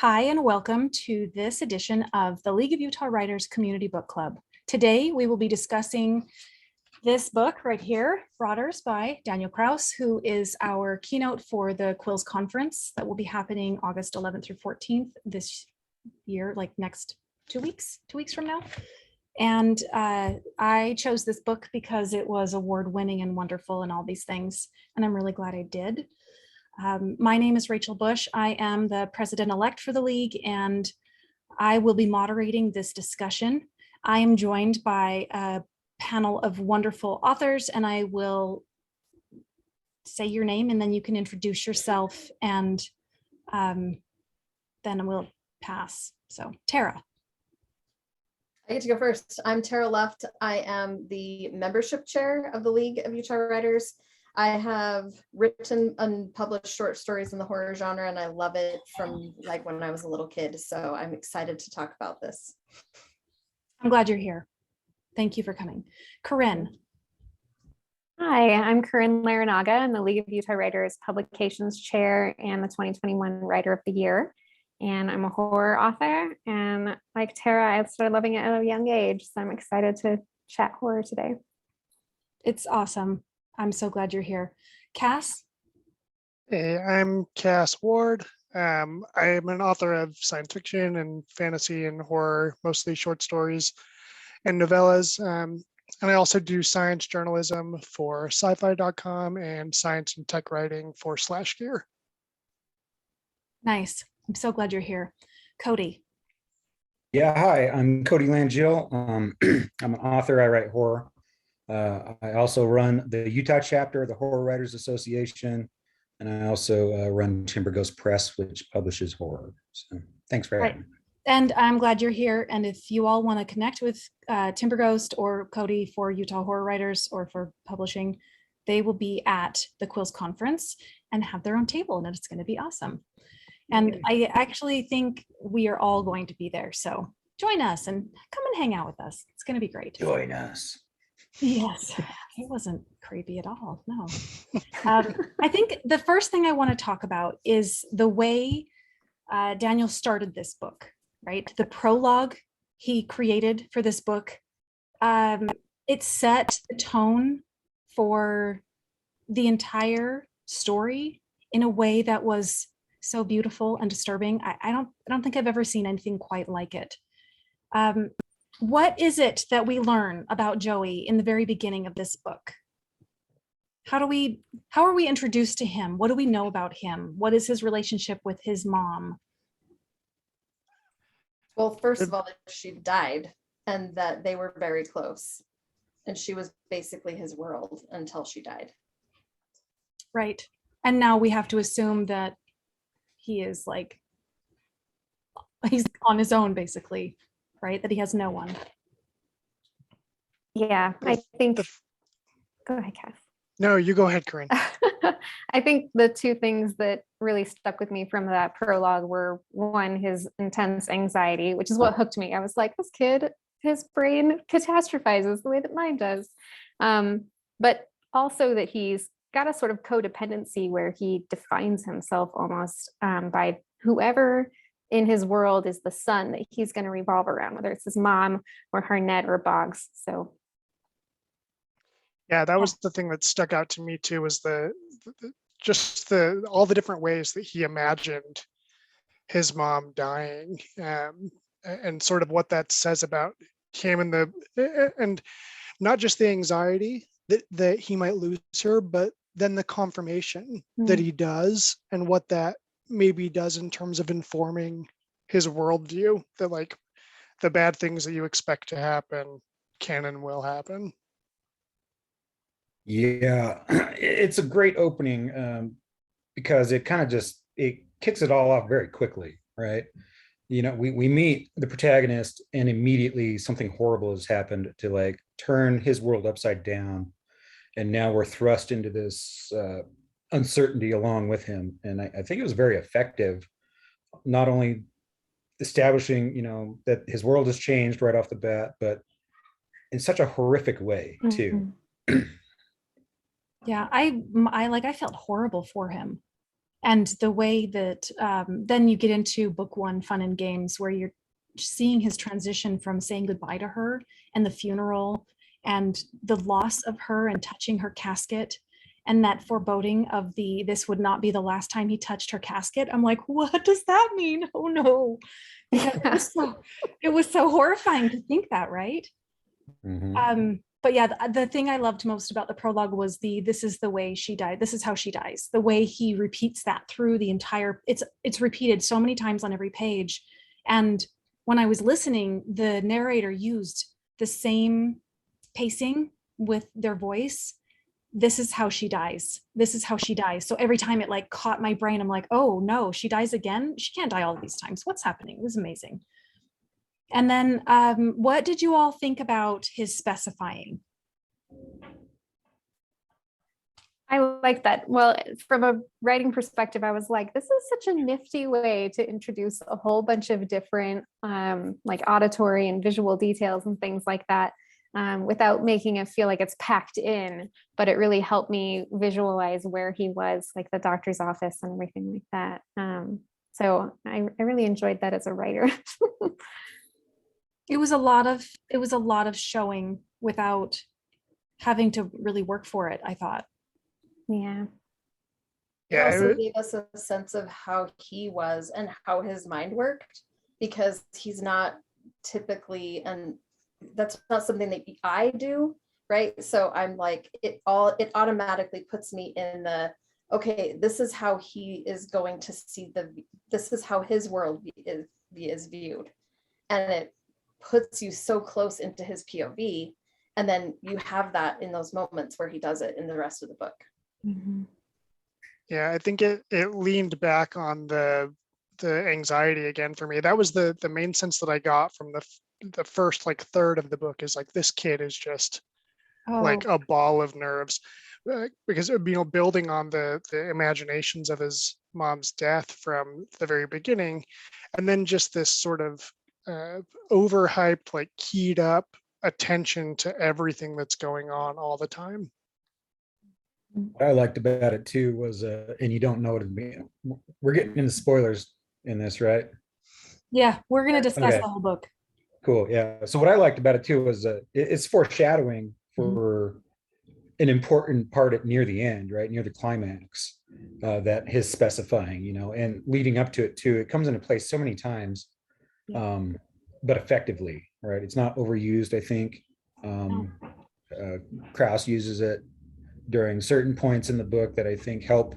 Hi, and welcome to this edition of the League of Utah Writers Community Book Club. Today, we will be discussing this book right here, Broaders by Daniel Kraus, who is our keynote for the Quills Conference that will be happening August 11th through 14th this year, like next 2 weeks from now. And I chose this book because it was award-winning and wonderful and all these things, and I'm really glad I did. My name is Rachel Bush. I am the president-elect for the League, and I will be moderating this discussion. I am joined by a panel of wonderful authors, and I will say your name, and then you can introduce yourself, and then we'll pass. So, Tara. I get to go first. I'm Tara Luft. I am the membership chair of the League of Utah Writers. I have written unpublished short stories in the horror genre, and I love it from like when I was a little kid. So I'm excited to talk about this. I'm glad you're here. Thank you for coming. Corinne. Hi, I'm Corinne Larinaga. I'm the League of Utah Writers Publications Chair and the 2021 Writer of the Year. And I'm a horror author. And like Tara, I started loving it at a young age. So I'm excited to chat horror today. It's awesome. I'm so glad you're here. Cass? Hey, I'm Cass Ward. I'm an author of science fiction and fantasy and horror, mostly short stories and novellas. And I also do science journalism for sci-fi.com and science and tech writing for /gear. Nice. I'm so glad you're here. Cody. Yeah, hi, I'm Cody Langill. I'm an author. I write horror. I also run the Utah chapter of the Horror Writers Association, and I also run Timber Ghost Press, which publishes horror. So thanks for having me. And I'm glad you're here. And if you all want to connect with Timber Ghost or Cody for Utah Horror Writers or for publishing, they will be at the Quills Conference and have their own table, and it's going to be awesome. And I actually think we are all going to be there. So join us and come and hang out with us. It's going to be great. Join us. Yes, it wasn't creepy at all. No. I think the first thing I want to talk about is the way Daniel started this book, right? The prologue he created for this book. It set the tone for the entire story in a way that was so beautiful and disturbing. I don't think I've ever seen anything quite like it. What is it that we learn about Joey in the very beginning of this book? How are we introduced to him? What do we know about him? What is his relationship with his mom? Well, first of all, she died and that they were very close. And she was basically his world until she died. Right. And now we have to assume that he is like, he's on his own, basically, right? That he has no one. Yeah, I think, go ahead, Cass. No, you go ahead, Corinne. I think the two things that really stuck with me from that prologue were, one, his intense anxiety, which is what hooked me. I was like, this kid, his brain catastrophizes the way that mine does. But also that he's got a sort of codependency where he defines himself almost by whoever in his world is the son that he's going to revolve around, whether it's his mom or Harnett or Boggs. So Yeah, that was the thing that stuck out to me too, was all the different ways that he imagined his mom dying, and sort of what that says about him, and not just the anxiety that he might lose her, but then the confirmation that he does, and what that maybe does in terms of informing his worldview, that like the bad things that you expect to happen can and will happen. Yeah, it's a great opening because it kind of it kicks it all off very quickly, right? You know, we meet the protagonist and immediately something horrible has happened to like turn his world upside down. And now we're thrust into this uncertainty along with him. And I think it was very effective, not only establishing, you know, that his world has changed right off the bat, but in such a horrific way too. Yeah, I felt horrible for him. And the way that then you get into book one, Fun and Games, where you're seeing his transition from saying goodbye to her and the funeral and the loss of her and touching her casket and that foreboding of this would not be the last time he touched her casket. I'm like, what does that mean? Oh no. Because it was so horrifying to think that, right? Mhm. But yeah, the thing I loved most about the prologue was this is the way she died. This is how she dies. The way he repeats that through the entire, it's repeated so many times on every page. And when I was listening, the narrator used the same pacing with their voice. This is how she dies. This is how she dies. So every time it like caught my brain, I'm like, oh no, she dies again. She can't die all these times. What's happening? It was amazing. And then what did you all think about his specifying? I like that. Well, from a writing perspective, I was like, this is such a nifty way to introduce a whole bunch of different like auditory and visual details and things like that without making it feel like it's packed in, but it really helped me visualize where he was, like the doctor's office and everything like that. So I really enjoyed that as a writer. It was a lot of showing without having to really work for it, I thought. Yeah. It Yeah, also gave us a sense of how he was and how his mind worked, because he's not typically, and that's not something that I do, right? So I'm like, it automatically puts me in the, okay, this is how he is going to see this is how his world is viewed. And it puts you so close into his POV. And then you have that in those moments where he does it in the rest of the book. Mm-hmm. yeah, I think it leaned back on the anxiety again for me. That was the main sense that I got from the first like third of the book, is like, this kid is just like a ball of nerves, because building on the imaginations of his mom's death from the very beginning, and then just this sort of overhyped, like keyed up attention to everything that's going on all the time. What I liked about it too was, and you don't know it, we're getting into spoilers in this, right? Yeah, we're going to discuss Okay. the whole book. Cool. Yeah. So what I liked about it too was it's foreshadowing for an important part near the end, right? Near the climax, that his specifying, and leading up to it too. It comes into place so many times, but effectively, right? It's not overused, I think. Kraus uses it during certain points in the book that I think help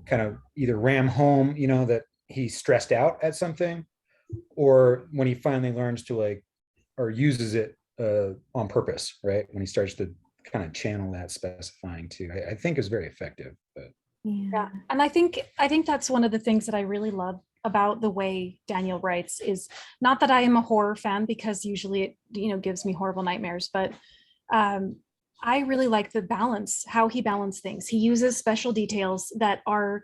kind of either ram home, that he's stressed out at something, or when he finally learns to like, or uses it on purpose, right? When he starts to kind of channel that specifying too. I think is very effective. But Yeah, and I think that's one of the things that I really love about the way Daniel writes, is not that I am a horror fan, because usually it gives me horrible nightmares, but I really like the balance, how he balanced things. He uses special details that are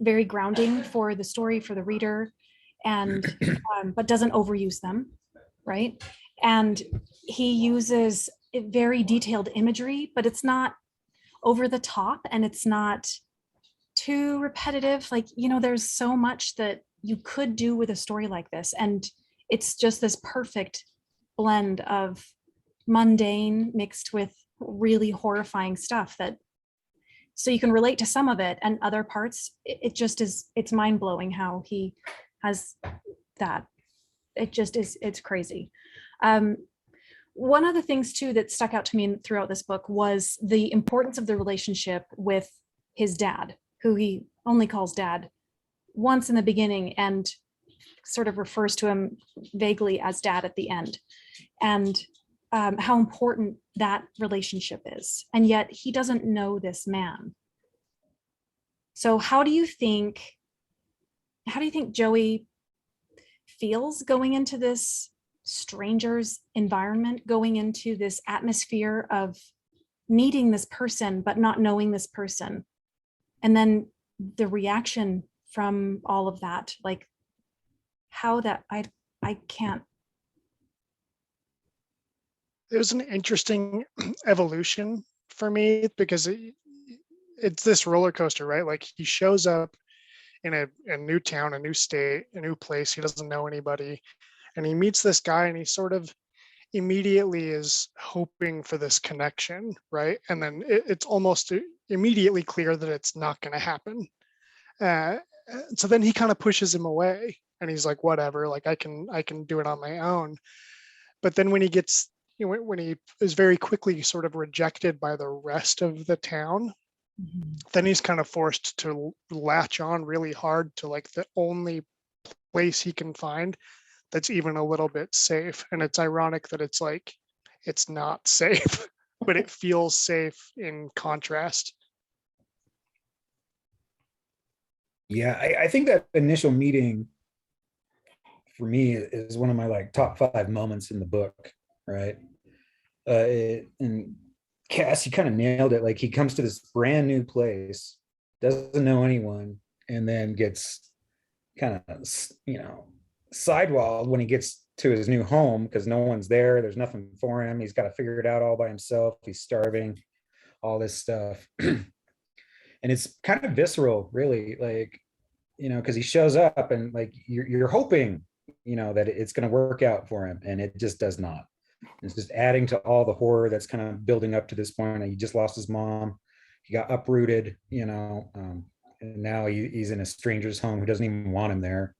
very grounding for the story, for the reader, and but doesn't overuse them, right? And he uses very detailed imagery, but it's not over the top and it's not too repetitive. Like, there's so much that you could do with a story like this, and it's just this perfect blend of mundane mixed with really horrifying stuff, that so you can relate to some of it, and other parts it just is, it's mind-blowing how he has that. It just is, it's crazy. One of the things too that stuck out to me throughout this book was the importance of the relationship with his dad, who he only calls dad once in the beginning and sort of refers to him vaguely as dad at the end, and how important that relationship is. And yet he doesn't know this man. So how do you think Joey feels going into this stranger's environment, going into this atmosphere of meeting this person but not knowing this person, and then the reaction from all of that, like how that I can't. It was an interesting evolution for me, because it's this roller coaster, right? Like, he shows up in a new town, a new state, a new place. He doesn't know anybody. And he meets this guy and he sort of immediately is hoping for this connection, right? And then it's almost immediately clear that it's not going to happen. So then he kind of pushes him away and he's like, whatever, like I can do it on my own. But then when he gets, when he is very quickly sort of rejected by the rest of the town, then he's kind of forced to latch on really hard to like the only place he can find that's even a little bit safe. And it's ironic that it's like, it's not safe, but it feels safe in contrast. Yeah, I think that initial meeting for me is one of my like top 5 moments in the book, right? And Cass, you kind of nailed it. Like he comes to this brand new place, doesn't know anyone, and then gets kind of, sidewalled when he gets to his new home because no one's there. There's nothing for him. He's got to figure it out all by himself. He's starving, all this stuff. And it's kind of visceral, really, like, because he shows up and like you're hoping, that it's going to work out for him, and it just does not. It's just adding to all the horror that's kind of building up to this point. He just lost his mom. He got uprooted, and now he's in a stranger's home who doesn't even want him there,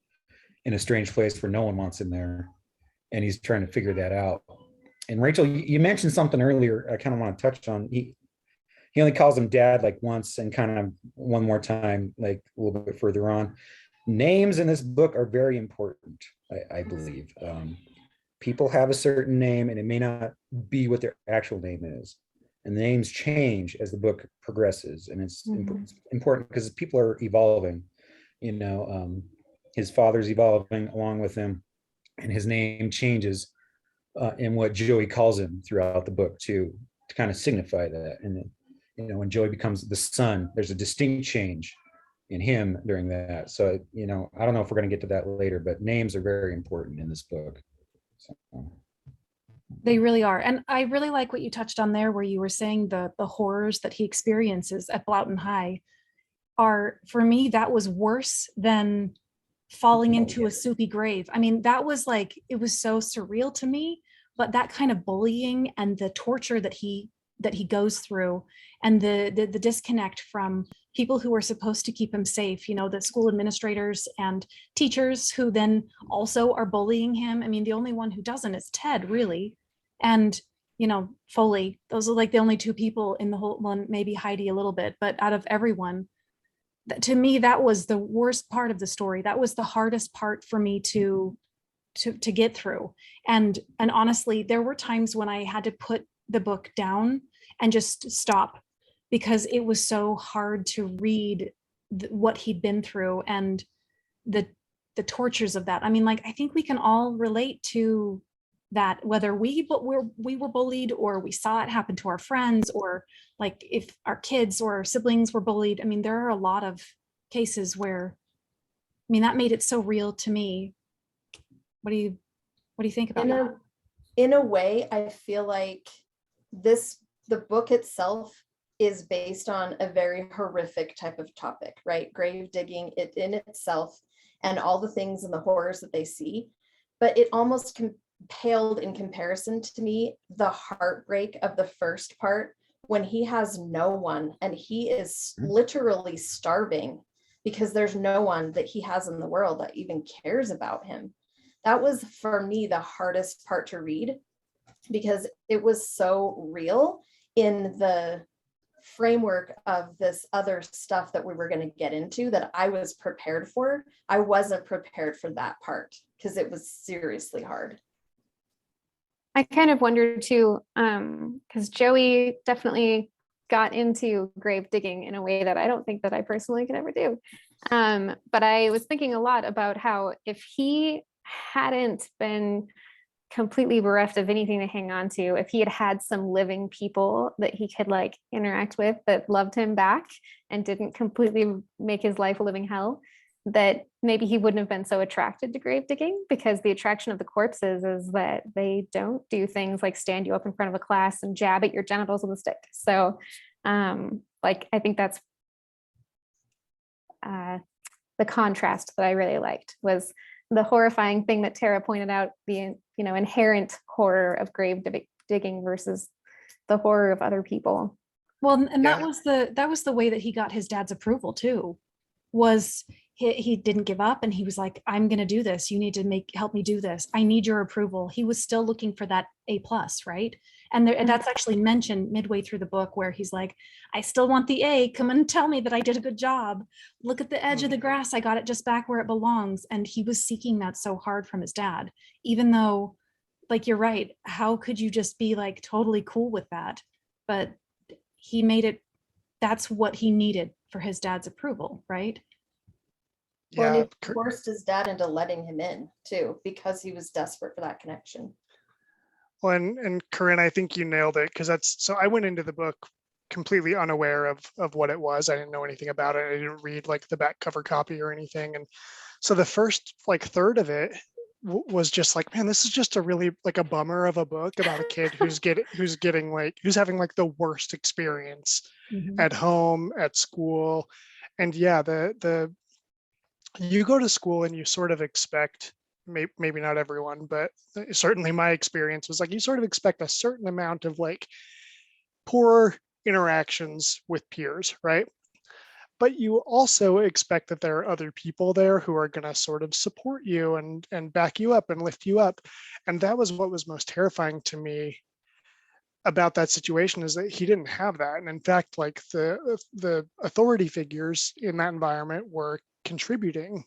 in a strange place where no one wants him there, and he's trying to figure that out. And Rachel, you mentioned something earlier I kind of want to touch on. He only calls him dad like once, and kind of one more time, like a little bit further on. Names in this book are very important, I believe. People have a certain name and it may not be what their actual name is. And the names change as the book progresses. And it's important because people are evolving. His father's evolving along with him, and his name changes in what Joey calls him throughout the book too, to kind of signify that. And when Joey becomes the son, there's a distinct change in him during that. So, I don't know if we're going to get to that later, but names are very important in this book. So. They really are. And I really like what you touched on there, where you were saying the horrors that he experiences at Bloughton High are, for me, that was worse than falling into a soupy grave. I mean, that was like, it was so surreal to me, but that kind of bullying and the torture that he goes through, and the disconnect from people who are supposed to keep him safe, the school administrators and teachers who then also are bullying him. I mean, the only one who doesn't is Ted, really. And, Foley, those are like the only 2 people in the whole one, maybe Heidi a little bit, but out of everyone, to me, that was the worst part of the story. That was the hardest part for me to get through. And honestly, there were times when I had to put the book down and just stop, because it was so hard to read what he'd been through and the tortures of that. I mean, like, I think we can all relate to that, whether we were bullied or we saw it happen to our friends, or like if our kids or our siblings were bullied. I mean, there are a lot of cases where, that made it so real to me. What do you think about that? In a way, I feel like the book itself is based on a very horrific type of topic, right? Grave digging, it in itself, and all the things and the horrors that they see. But it almost paled in comparison to me the heartbreak of the first part, when he has no one and he is literally starving because there's no one that he has in the world that even cares about him. That was, for me, the hardest part to read, because it was so real in the framework of this other stuff that we were going to get into that I was prepared for. I wasn't prepared for that part because it was seriously hard. I kind of wondered too, because Joey definitely got into grave digging in a way that I don't think that I personally could ever do. But I was thinking a lot about how if he hadn't been completely bereft of anything to hang on to, if he had had some living people that he could like interact with that loved him back and didn't completely make his life a living hell, that maybe he wouldn't have been so attracted to grave digging, because the attraction of the corpses is that they don't do things like stand you up in front of a class and jab at your genitals with a stick. So I think that's the contrast that I really liked was the horrifying thing that Tara pointed out, the inherent horror of grave digging versus the horror of other people. Well, and Yeah. that was the way that he got his dad's approval too, was he didn't give up, and he was like, I'm going to do this. You need to help me do this. I need your approval. He was still looking for that A+, right? And that's actually mentioned midway through the book, where he's like, I still want the A. Come and tell me that I did a good job. Look at the edge of the grass. I got it just back where it belongs. And he was seeking that so hard from his dad, even though, like, you're right. How could you just be like totally cool with that? But he made it, that's what he needed for his dad's approval, right? Well, and Yeah, he forced his dad into letting him in too, because he was desperate for that connection. well, and Corinne, I think you nailed it, because so I went into the book completely unaware of what it was. I didn't know anything about it. I didn't read like the back cover copy or anything. And so the first like third of it was just like, man, this is just a really like a bummer of a book about a kid who's having like the worst experience at home, at school. And yeah, you go to school and you sort of expect, maybe not everyone, but certainly my experience was like, you sort of expect a certain amount of like poor interactions with peers, right? But you also expect that there are other people there who are going to sort of support you and back you up and lift you up. And that was what was most terrifying to me about that situation, is that he didn't have that. And in fact, like the authority figures in that environment were contributing.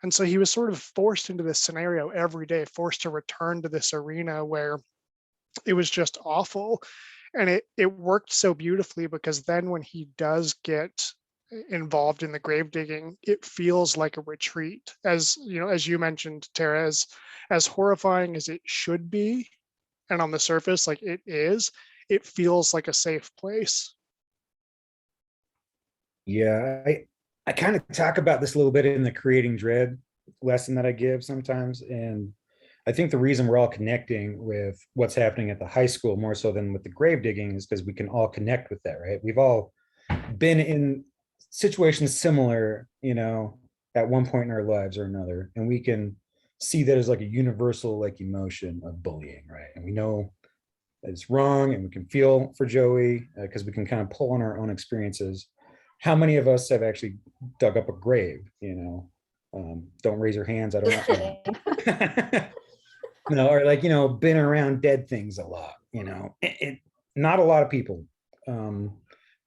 And so he was sort of forced into this scenario every day, forced to return to this arena where it was just awful. And it worked so beautifully, because then when he does get involved in the grave digging, it feels like a retreat. As you know, as you mentioned, Tara, as horrifying as it should be, and on the surface like it is, it feels like a safe place. Yeah, I kind of talk about this a little bit in the Creating Dread lesson that I give sometimes. And I think the reason we're all connecting with what's happening at the high school more so than with the grave digging is because we can all connect with that, right? We've all been in situations similar, at one point in our lives or another. And we can see that as like a universal like emotion of bullying, right? And we know that it's wrong, and we can feel for Joey because we can kind of pull on our own experiences. How many of us have actually dug up a grave? Don't raise your hands. I don't know. No, or like, been around dead things a lot. Not a lot of people.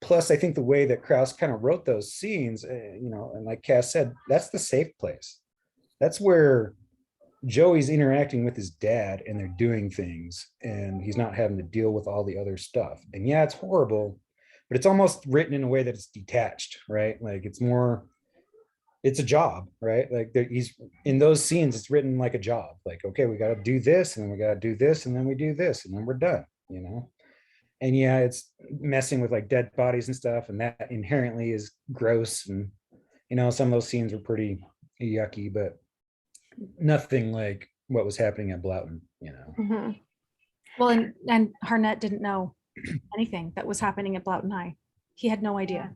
Plus, I think the way that Kraus kind of wrote those scenes, and like Cass said, that's the safe place. That's where Joey's interacting with his dad, and they're doing things, and he's not having to deal with all the other stuff. And yeah, it's horrible, but it's almost written in a way that it's detached, right? Like it's a job, right? Like he's in those scenes, it's written like a job. Like, okay, we got to do this, and then we got to do this, and then we do this, and then we're done, And yeah, it's messing with like dead bodies and stuff, and that inherently is gross. And some of those scenes were pretty yucky, but nothing like what was happening at Bloughton. Well, and Harnett didn't know anything that was happening at Bloughton High. He had no idea,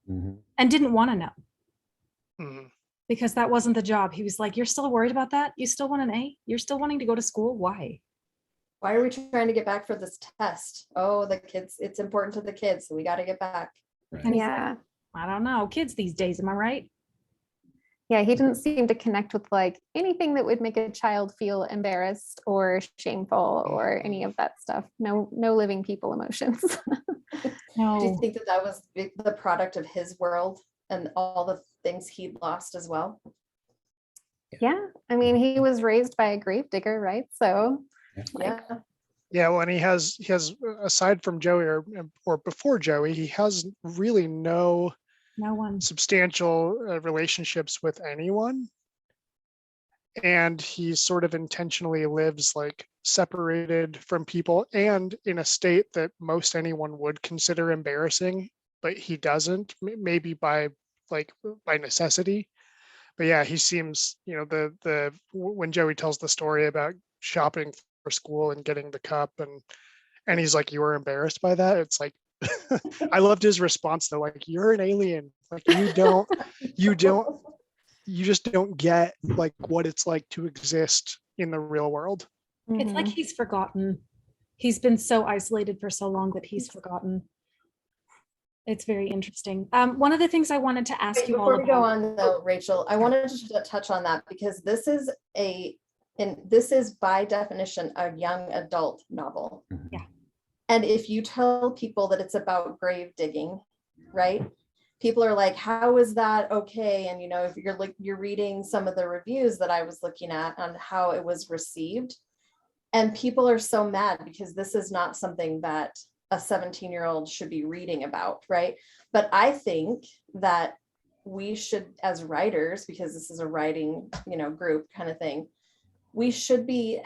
and didn't want to know, because that wasn't the job. He was like, you're still worried about that? You still want an A? You're still wanting to go to school? Why are we trying to get back for this test? Oh, the kids, it's important to the kids, so we got to get back. Right. Yeah. I don't know. Kids these days, am I right? Yeah, he didn't seem to connect with like anything that would make a child feel embarrassed or shameful or any of that stuff. No living people emotions. No. Do you think that was the product of his world and all the things he lost as well? Yeah, I mean, he was raised by a gravedigger, right? So yeah, well, and he has aside from Joey or before Joey, he has really no one substantial relationships with anyone, and he sort of intentionally lives like separated from people and in a state that most anyone would consider embarrassing, but he doesn't, maybe by necessity. But yeah, he seems, the when Joey tells the story about shopping for school and getting the cup, and he's like, you were embarrassed by that? It's like, I loved his response though, like, you're an alien, like you don't you just don't get like what it's like to exist in the real world. It's like Mhm. he's forgotten. He's been so isolated for so long that he's forgotten. It's very interesting. One of the things I wanted to ask Wait, you all before we go about. on though, Rachel, I wanted to touch on that because this is this is by definition a young adult novel. Yeah. And if you tell people that it's about grave digging, right? People are like, how is that okay? And you know, if you're reading some of the reviews that I was looking at on how it was received, and people are so mad because this is not something that a 17-year-old should be reading about, right? But I think that we should, as writers, because this is a writing, you know, group kind of thing, we should be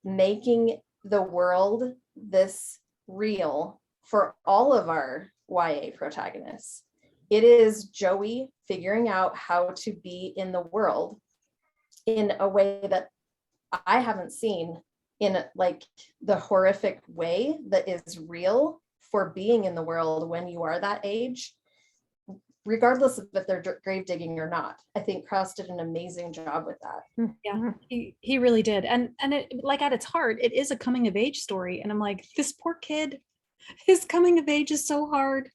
making the world this real for all of our YA protagonists. It is Joey figuring out how to be in the world in a way that I haven't seen, in like the horrific way that is real for being in the world when you are that age, regardless of if they're grave digging or not. I think Kraus did an amazing job with that. Yeah, he really did. And it, like, at its heart, it is a coming of age story. And I'm like, this poor kid, his coming of age is so hard.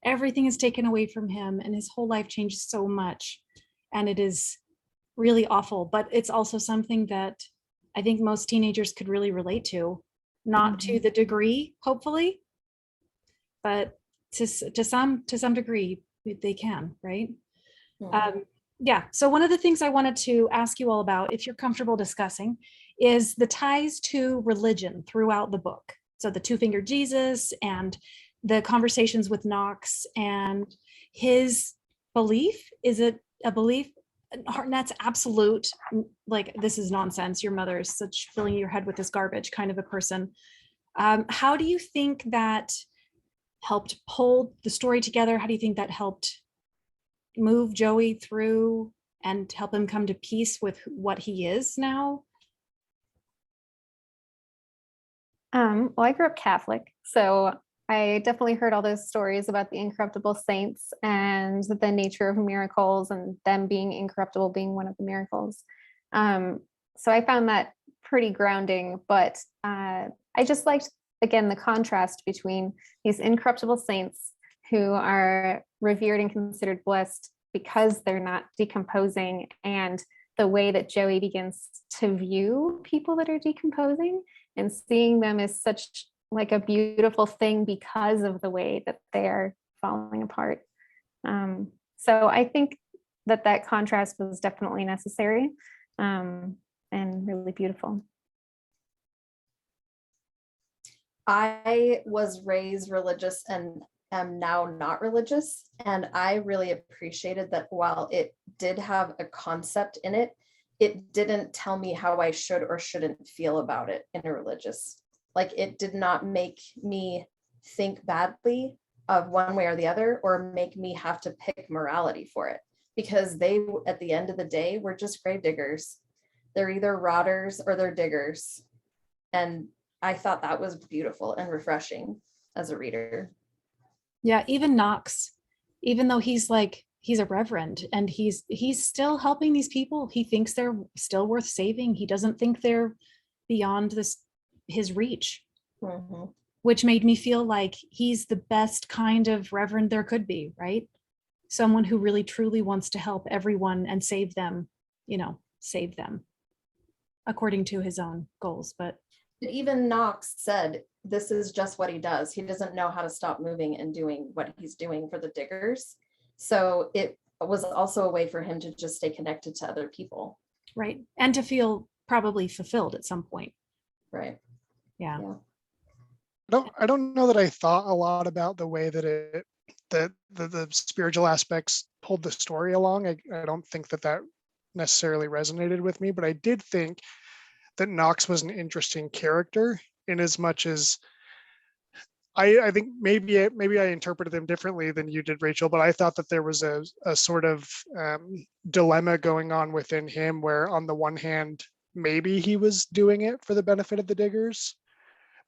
Everything is taken away from him and his whole life changed so much. And it is really awful, but it's also something that I think most teenagers could really relate to, not to the degree, hopefully, but to some degree they can, right? Yeah, so one of the things I wanted to ask you all about, if you're comfortable discussing, is the ties to religion throughout the book. So the two-fingered Jesus and the conversations with Knox and his belief. Is it a belief? That's absolute, like, this is nonsense. Your mother is such filling your head with this garbage kind of a person. How do you think that helped pull the story together? How do you think that helped move Joey through and help him come to peace with what he is now? Well, I grew up Catholic, so I definitely heard all those stories about the incorruptible saints and the nature of miracles and them being incorruptible being one of the miracles. So I found that pretty grounding, but I just liked, again, the contrast between these incorruptible saints who are revered and considered blessed because they're not decomposing, and the way that Joey begins to view people that are decomposing and seeing them as such like a beautiful thing because of the way that they're falling apart. So I think that contrast was definitely necessary, and really beautiful. I was raised religious and am now not religious. And I really appreciated that while it did have a concept in it, it didn't tell me how I should or shouldn't feel about it in a religious. Like, it did not make me think badly of one way or the other, or make me have to pick morality for it, because they, at the end of the day, were just grave diggers. They're either rotters or they're diggers. And I thought that was beautiful and refreshing as a reader. Yeah, even Knox, even though he's a reverend and he's still helping these people, he thinks they're still worth saving. He doesn't think they're beyond his reach, which made me feel like he's the best kind of reverend there could be, right? Someone who really truly wants to help everyone and save them, save them according to his own goals. But even Knox said, this is just what he does. He doesn't know how to stop moving and doing what he's doing for the diggers. So it was also a way for him to just stay connected to other people. Right. And to feel probably fulfilled at some point. Right. Yeah. I don't know that I thought a lot about the way that the spiritual aspects pulled the story along. I don't think that necessarily resonated with me, but I did think that Knox was an interesting character, in as much as I think maybe I interpreted him differently than you did, Rachel, but I thought that there was a sort of dilemma going on within him, where on the one hand, maybe he was doing it for the benefit of the diggers,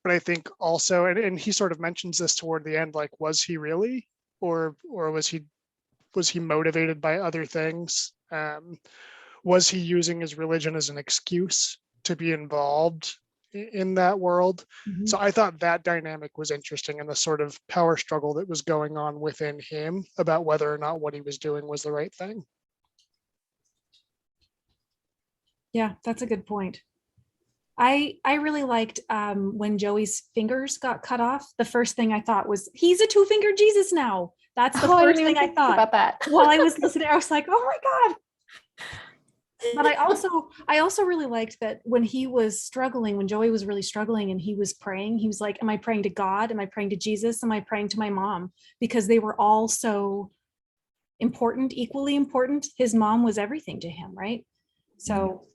but I think also, and he sort of mentions this toward the end, like, was he really, or was he Was he motivated by other things? Was he using his religion as an excuse to be involved in that world? Mhm. So I thought that dynamic was interesting, and the sort of power struggle that was going on within him about whether or not what he was doing was the right thing. Yeah, that's a good point. I really liked when Joey's fingers got cut off. The first thing I thought was, he's a two-fingered Jesus now. That's the Oh, I first didn't even thing I think thought. about that. While I was listening, I was like, oh my God. But I also really liked that when he was struggling, when Joey was really struggling and he was praying, he was like, am I praying to God? Am I praying to Jesus? Am I praying to my mom? Because they were all so important, equally important. His mom was everything to him, right? So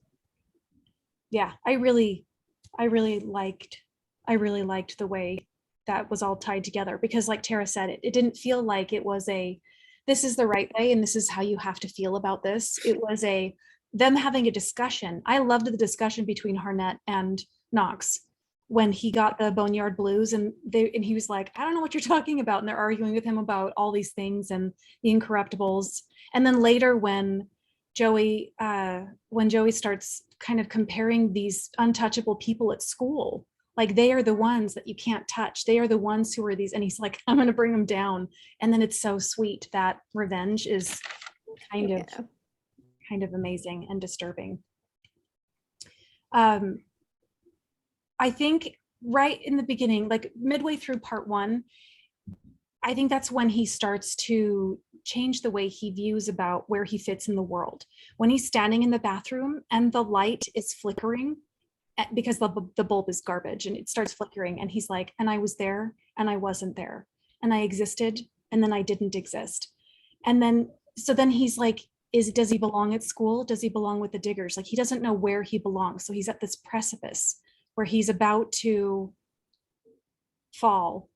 yeah, I really liked the way that was all tied together, because like Tara said, it didn't feel like it was this is the right way and this is how you have to feel about this. It was them having a discussion. I loved the discussion between Harnett and Knox when he got the Boneyard Blues, and he was like, I don't know what you're talking about. And they're arguing with him about all these things and the Incorruptibles. And then later when Joey starts kind of comparing these untouchable people at school, like they are the ones that you can't touch. They are the ones who are these, and he's like, I'm going to bring them down. And then it's so sweet. That revenge is kind of amazing and disturbing. I think right in the beginning, like midway through part 1, I think that's when he starts to change the way he views about where he fits in the world. When he's standing in the bathroom and the light is flickering because the bulb is garbage and it starts flickering, and he's like, and I was there and I wasn't there, and I existed and then I didn't exist. And then he's like, does he belong at school? Does he belong with the Diggers? Like, he doesn't know where he belongs. So he's at this precipice where he's about to fall.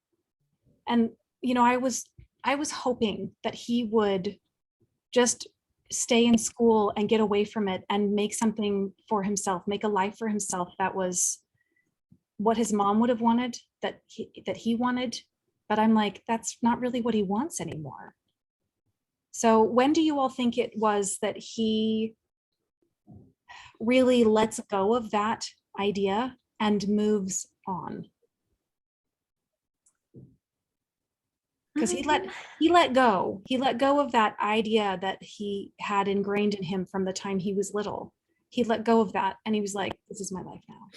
And I was hoping that he would just stay in school and get away from it and make something for himself, make a life for himself that was what his mom would have wanted, that he wanted. But I'm like, that's not really what he wants anymore. So when do you all think it was that he really lets go of that idea and moves on? Because he let go of that idea that he had ingrained in him from the time he was little. He let go of that and he was like, this is my life now.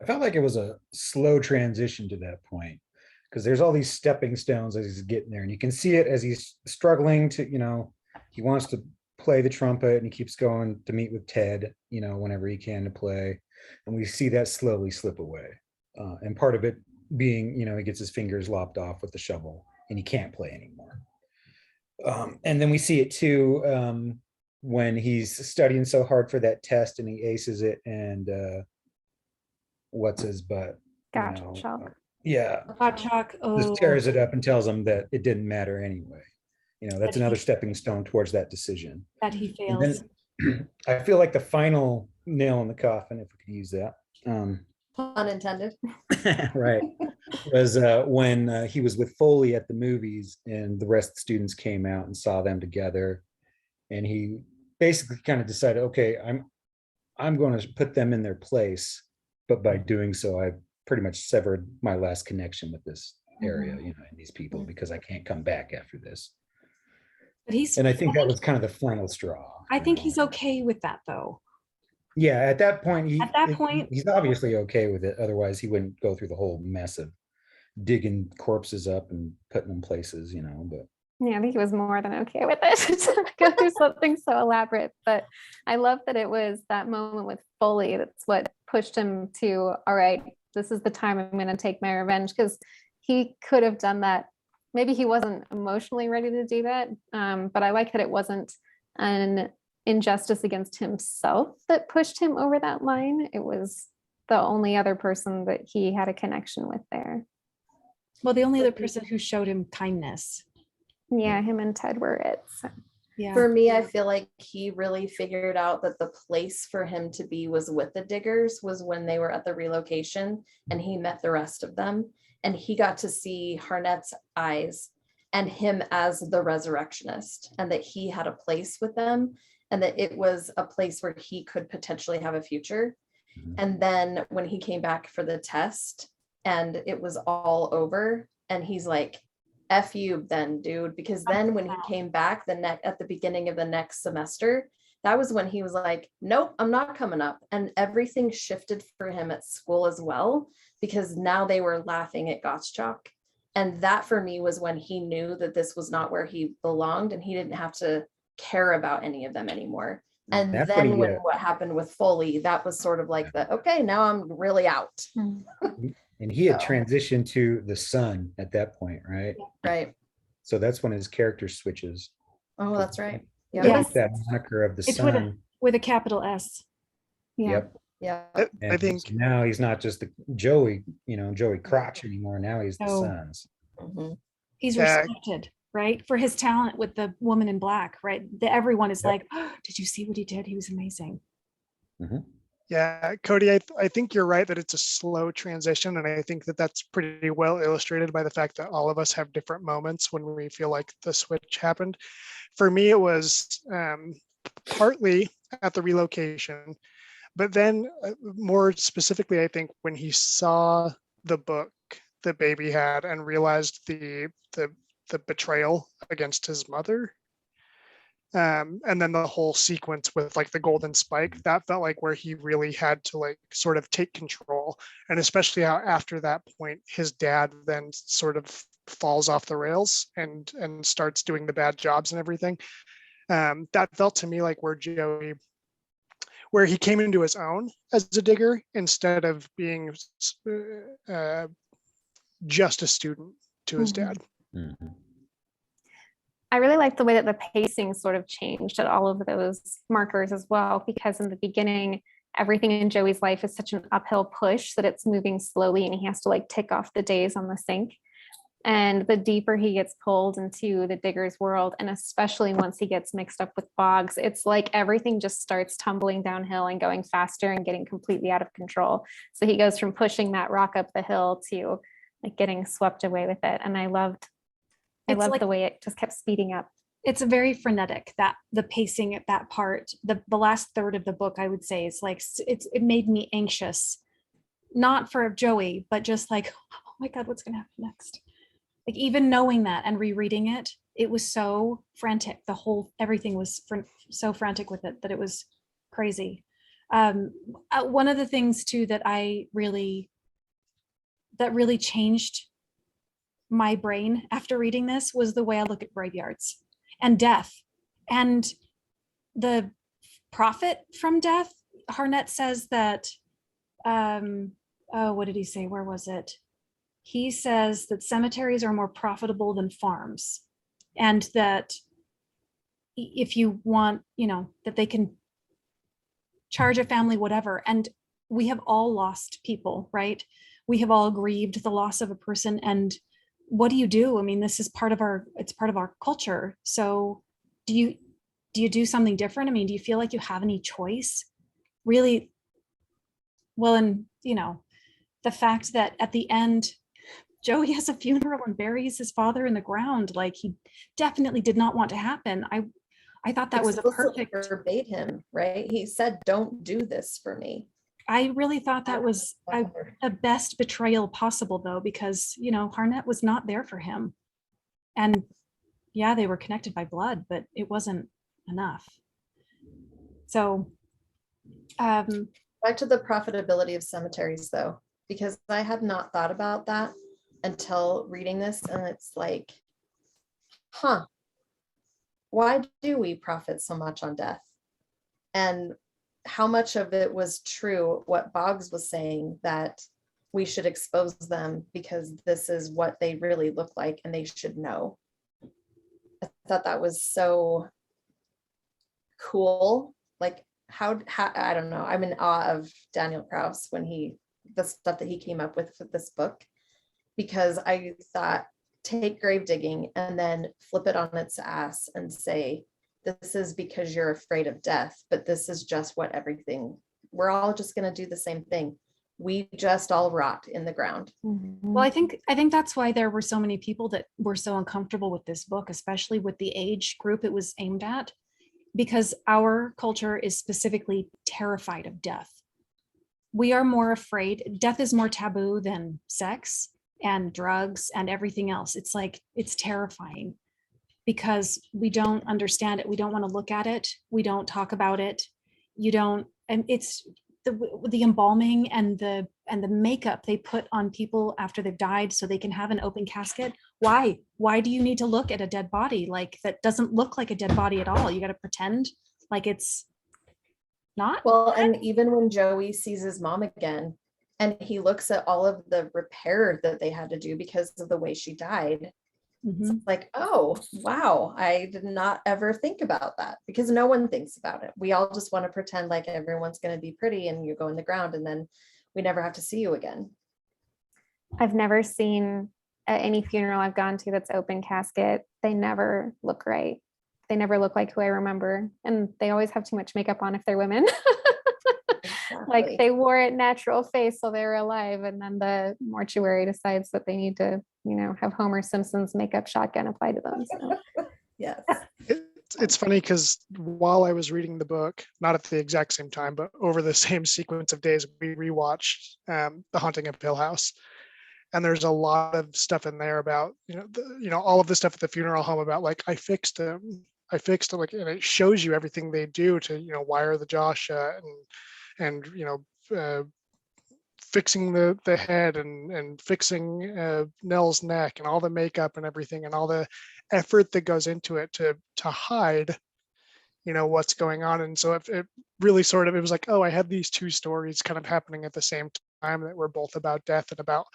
I felt like it was a slow transition to that point, because there's all these stepping stones as he's getting there, and you can see it as he's struggling to, he wants to play the trumpet and he keeps going to meet with Ted, whenever he can to play, and we see that slowly slip away. And part of it being, he gets his fingers lopped off with the shovel and he can't play anymore. And then we see it too when he's studying so hard for that test and he aces it, and what's his butt? Gottschalk. Yeah. Gottschalk, Just tears it up and tells him that it didn't matter anyway. That's another stepping stone towards that decision. That he fails. And then I feel like the final nail in the coffin, if we could use that. Pun intended. Right. Was when he was with Foley at the movies and the rest of the students came out and saw them together. And he basically kind of decided, okay, I'm going to put them in their place. But by doing so, I pretty much severed my last connection with this area, and these people, because I can't come back after this. But I think that was kind of the final straw. I think he's okay with that though. Yeah, at that point, he's obviously okay with it. Otherwise, he wouldn't go through the whole mess of digging corpses up and putting them places, but Yeah, I think he was more than okay with it to go through something so elaborate. But I love that it was that moment with Foley that's what pushed him to, all right, this is the time I'm going to take my revenge, because he could have done that. Maybe he wasn't emotionally ready to do that. But I like that it wasn't an injustice against himself that pushed him over that line. It was the only other person that he had a connection with there. Well, the only other person who showed him kindness. Yeah, him and Ted were it. So. Yeah. For me, I feel like he really figured out that the place for him to be was with the Diggers, was when they were at the relocation and he met the rest of them. And he got to see Harnett's eyes and him as the resurrectionist, and that he had a place with them, and that it was a place where he could potentially have a future. And then when he came back for the test and it was all over, and he's like, F you then, dude, because then when he came back at the beginning of the next semester, that was when he was like, nope, I'm not coming up. And everything shifted for him at school as well, because now they were laughing at Gottschalk. And that for me was when he knew that this was not where he belonged, and he didn't have to care about any of them anymore. And That's then when what happened with Foley, that was sort of like the, okay, now I'm really out. and he had So. transitioned to the son at that point, right? Right. So that's when his character switches. Oh, that's right. Yeah, Yeah. Yes. that moniker of the It's son. with a capital S. Yeah. Yep. Yeah. I And think so now he's not just the Joey Crotch anymore. Now he's the No. son's. Mhm. He's Yeah. respected, right? For his talent with the woman in black, right? Everyone is Yep. like, oh, did you see what he did? He was amazing. Yeah, Cody, I think you're right that it's a slow transition. And I think that that's pretty well illustrated by the fact that all of us have different moments when we feel like the switch happened. For me, it was partly at the relocation, but then more specifically, I think when he saw the book that baby had and realized the betrayal against his mother. And then the whole sequence with like the golden spike, that felt like where he really had to like sort of take control. And especially how after that point, his dad then sort of falls off the rails and starts doing the bad jobs and everything. That felt to me like where he came into his own as a digger instead of being just a student to his dad. I really like the way that the pacing sort of changed at all of those markers as well, because in the beginning, everything in Joey's life is such an uphill push that it's moving slowly and he has to like tick off the days on the sink. And the deeper he gets pulled into the digger's world, and especially once he gets mixed up with Boggs, it's like everything just starts tumbling downhill and going faster and getting completely out of control. So he goes from pushing that rock up the hill to like getting swept away with it. And I loved Like- the way it just kept speeding up. It's a very frenetic, that the pacing at that part, the last third of the book, I would say, is like, it made me anxious, not for Joey, but just like, oh my God, what's going to happen next? Like even knowing that and rereading it, it was so frantic. Everything was so frantic with it that it was crazy. One of the things too that really changed my brain after reading this was the way I look at graveyards and death and the profit from death. Harnett says that, what did he say? Where was it? He says that cemeteries are more profitable than farms, and that if you want, that they can charge a family whatever. And we have all lost people, right? We have all grieved the loss of a person, and what do you do? I mean, this is part of our culture. So do you do something different? I mean, do you feel like you have any choice? Really? Well, and the fact that at the end, Joey has a funeral and buries his father in the ground, like he definitely did not want to happen. I thought that was a perfect. Forbade him, right? He said, "Don't do this for me." I really thought that was the best betrayal possible, though, because Harnett was not there for him, and yeah, they were connected by blood, but it wasn't enough. So, back to the profitability of cemeteries, though, because I had not thought about that until reading this, and it's like, why do we profit so much on death? And how much of it was true what Boggs was saying, that we should expose them because this is what they really look like and they should know. I thought that was so cool. Like how I don't know, I'm in awe of Daniel Kraus when the stuff that he came up with this book, because I thought, take grave digging and then flip it on its ass and say, this is because you're afraid of death, but this is just what we're all just going to do the same thing. We just all rot in the ground. Well, I think that's why there were so many people that were so uncomfortable with this book, especially with the age group it was aimed at, because our culture is specifically terrified of death. We are more afraid. Death is more taboo than sex and drugs and everything else. It's like, it's terrifying because we don't understand it. We don't want to look at it. We don't talk about it. You don't, and it's the embalming and the makeup they put on people after they've died so they can have an open casket. Why do you need to look at a dead body like that doesn't look like a dead body at all? You got to pretend like it's not. Well, and even when Joey sees his mom again and he looks at all of the repair that they had to do because of the way she died, it's like, oh, wow, I did not ever think about that, because no one thinks about it. We all just want to pretend like everyone's going to be pretty and you go in the ground and then we never have to see you again. I've never seen at any funeral I've gone to that's open casket, they never look right. They never look like who I remember. And they always have too much makeup on if they're women. Like Exactly. they wore it natural face while they were alive. And then the mortuary decides that they need to, have Homer Simpson's makeup shotgun applied to them. So. Yes. It's funny because while I was reading the book, not at the exact same time, but over the same sequence of days, we rewatched The Haunting of Hill House. And there's a lot of stuff in there about, all of the stuff at the funeral home about like, I fixed him, like, and it shows you everything they do to, wire the jaw shut and fixing the head and fixing Nell's neck and all the makeup and everything and all the effort that goes into it to hide, what's going on. And so it really it was like, oh, I had these two stories kind of happening at the same time that were both about death and about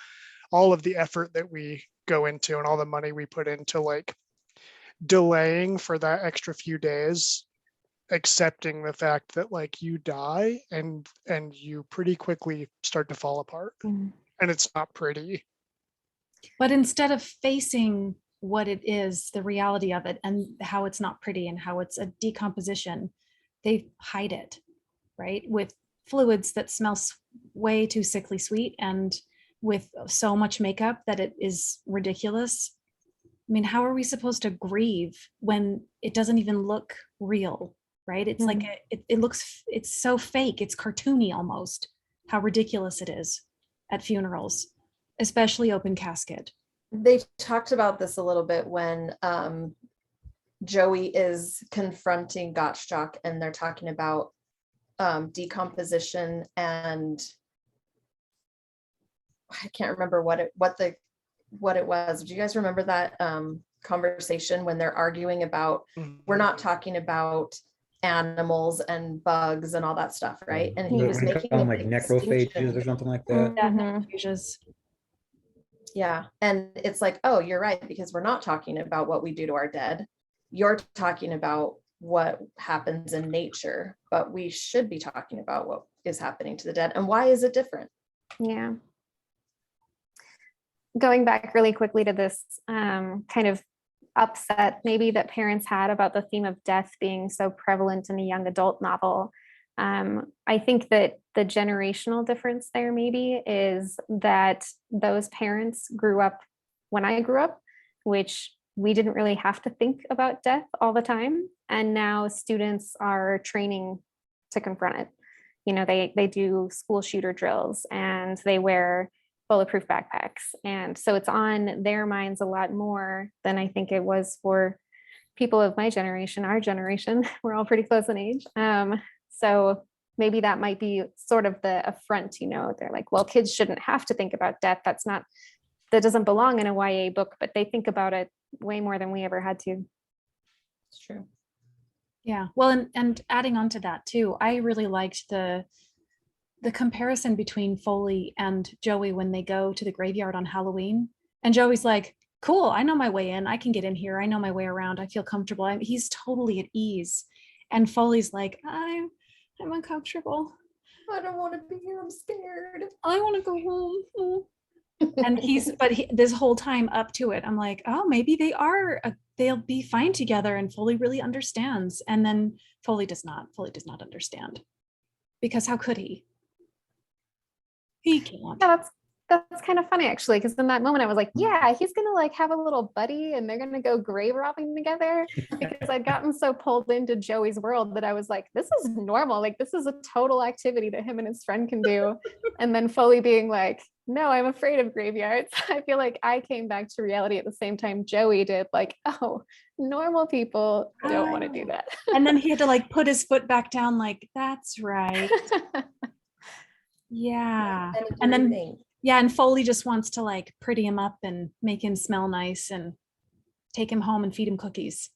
all of the effort that we go into and all the money we put into like delaying for that extra few days, accepting the fact that like you die and you pretty quickly start to fall apart and it's not pretty. But instead of facing what it is, the reality of it and how it's not pretty and how it's a decomposition, they hide it, right? With fluids that smells way too sickly sweet and with so much makeup that it is ridiculous. I mean, how are we supposed to grieve when it doesn't even look real, right? It's like, it looks, it's so fake. It's cartoony almost, how ridiculous it is at funerals, especially open casket. They talked about this a little bit when Joey is confronting Gottschalk and they're talking about decomposition, and I can't remember what it was. Do you guys remember that conversation when they're arguing about, we're not talking about animals and bugs and all that stuff, right? And he was making them like necrophages or something like that. Yeah, necrophages. Yeah, and it's like, oh, you're right, because we're not talking about what we do to our dead. You're talking about what happens in nature, but we should be talking about what is happening to the dead. And why is it different? Yeah. Going back really quickly to this kind of upset maybe that parents had about the theme of death being so prevalent in a young adult novel. I think that the generational difference there maybe is that those parents grew up when I grew up, which we didn't really have to think about death all the time. And now students are training to confront it. They do school shooter drills and they wear bulletproof backpacks. And so it's on their minds a lot more than I think it was for people of my generation, our generation. We're all pretty close in age. So maybe that might be sort of the affront, they're like, well, kids shouldn't have to think about death. That doesn't belong in a YA book, but they think about it way more than we ever had to. It's true. Yeah, well, and adding on to that too, I really liked the comparison between Foley and Joey when they go to the graveyard on Halloween. And Joey's like, cool, I know my way in. I can get in here. I know my way around. I feel comfortable. He's totally at ease. And Foley's like, I'm uncomfortable. I don't want to be here. I'm scared. I want to go home. And this whole time up to it, I'm like, oh, maybe they'll be fine together. And Foley really understands. And then Foley does not understand, because how could he? He can't. Yeah, that's kind of funny actually, because in that moment I was like, yeah, he's gonna like have a little buddy and they're gonna go grave robbing together, because I'd gotten so pulled into Joey's world that I was like, this is normal, like this is a total activity that him and his friend can do. And then fully being like, no, I'm afraid of graveyards. I feel like I came back to reality at the same time Joey did, like, oh, normal people don't want to do that. And then he had to like put his foot back down, like, that's right. Yeah. And then, yeah, and Foley just wants to like pretty him up and make him smell nice and take him home and feed him cookies,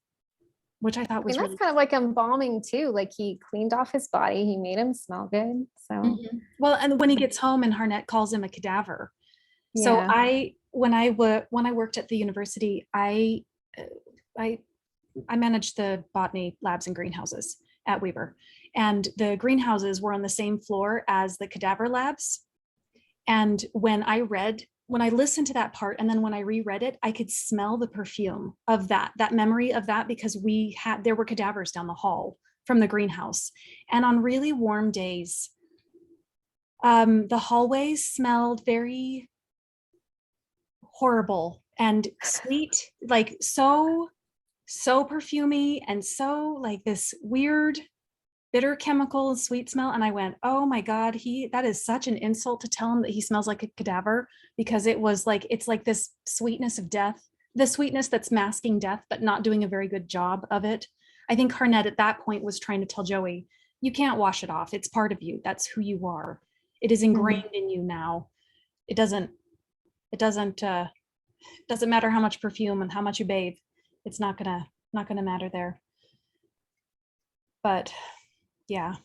which I thought was that's really kind of like embalming too. Like he cleaned off his body, he made him smell good. So Mhm. well. And when he gets home and Harnett calls him a cadaver. So yeah. when I worked at the university, I managed the botany labs and greenhouses at Weber, and the greenhouses were on the same floor as the cadaver labs. And when I listened to that part, and then when I reread it, I could smell the perfume of that memory of that, because there were cadavers down the hall from the greenhouse. And on really warm days, the hallways smelled very horrible and sweet, like so perfumey, and so like this weird bitter chemical sweet smell. And I went, oh my God, that is such an insult to tell him that he smells like a cadaver, because it's like this sweetness of death, the sweetness that's masking death, but not doing a very good job of it. I think Harnett at that point was trying to tell Joey, you can't wash it off. It's part of you. That's who you are. It is ingrained in you now. It doesn't matter how much perfume and how much you bathe. It's not gonna matter there. But yeah.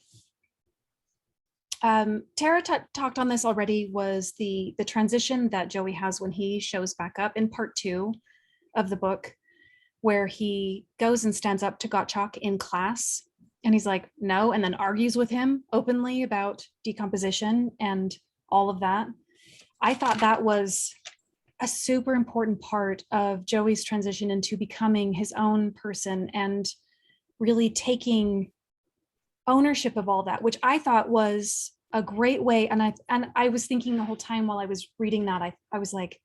Tara talked on this already, was the transition that Joey has when he shows back up in part 2 of the book, where he goes and stands up to Gottschalk in class, and he's like, no, and then argues with him openly about decomposition and all of that. I thought that was a super important part of Joey's transition into becoming his own person and really taking ownership of all that, which I thought was a great way. And I was thinking the whole time while I was reading that, I was like,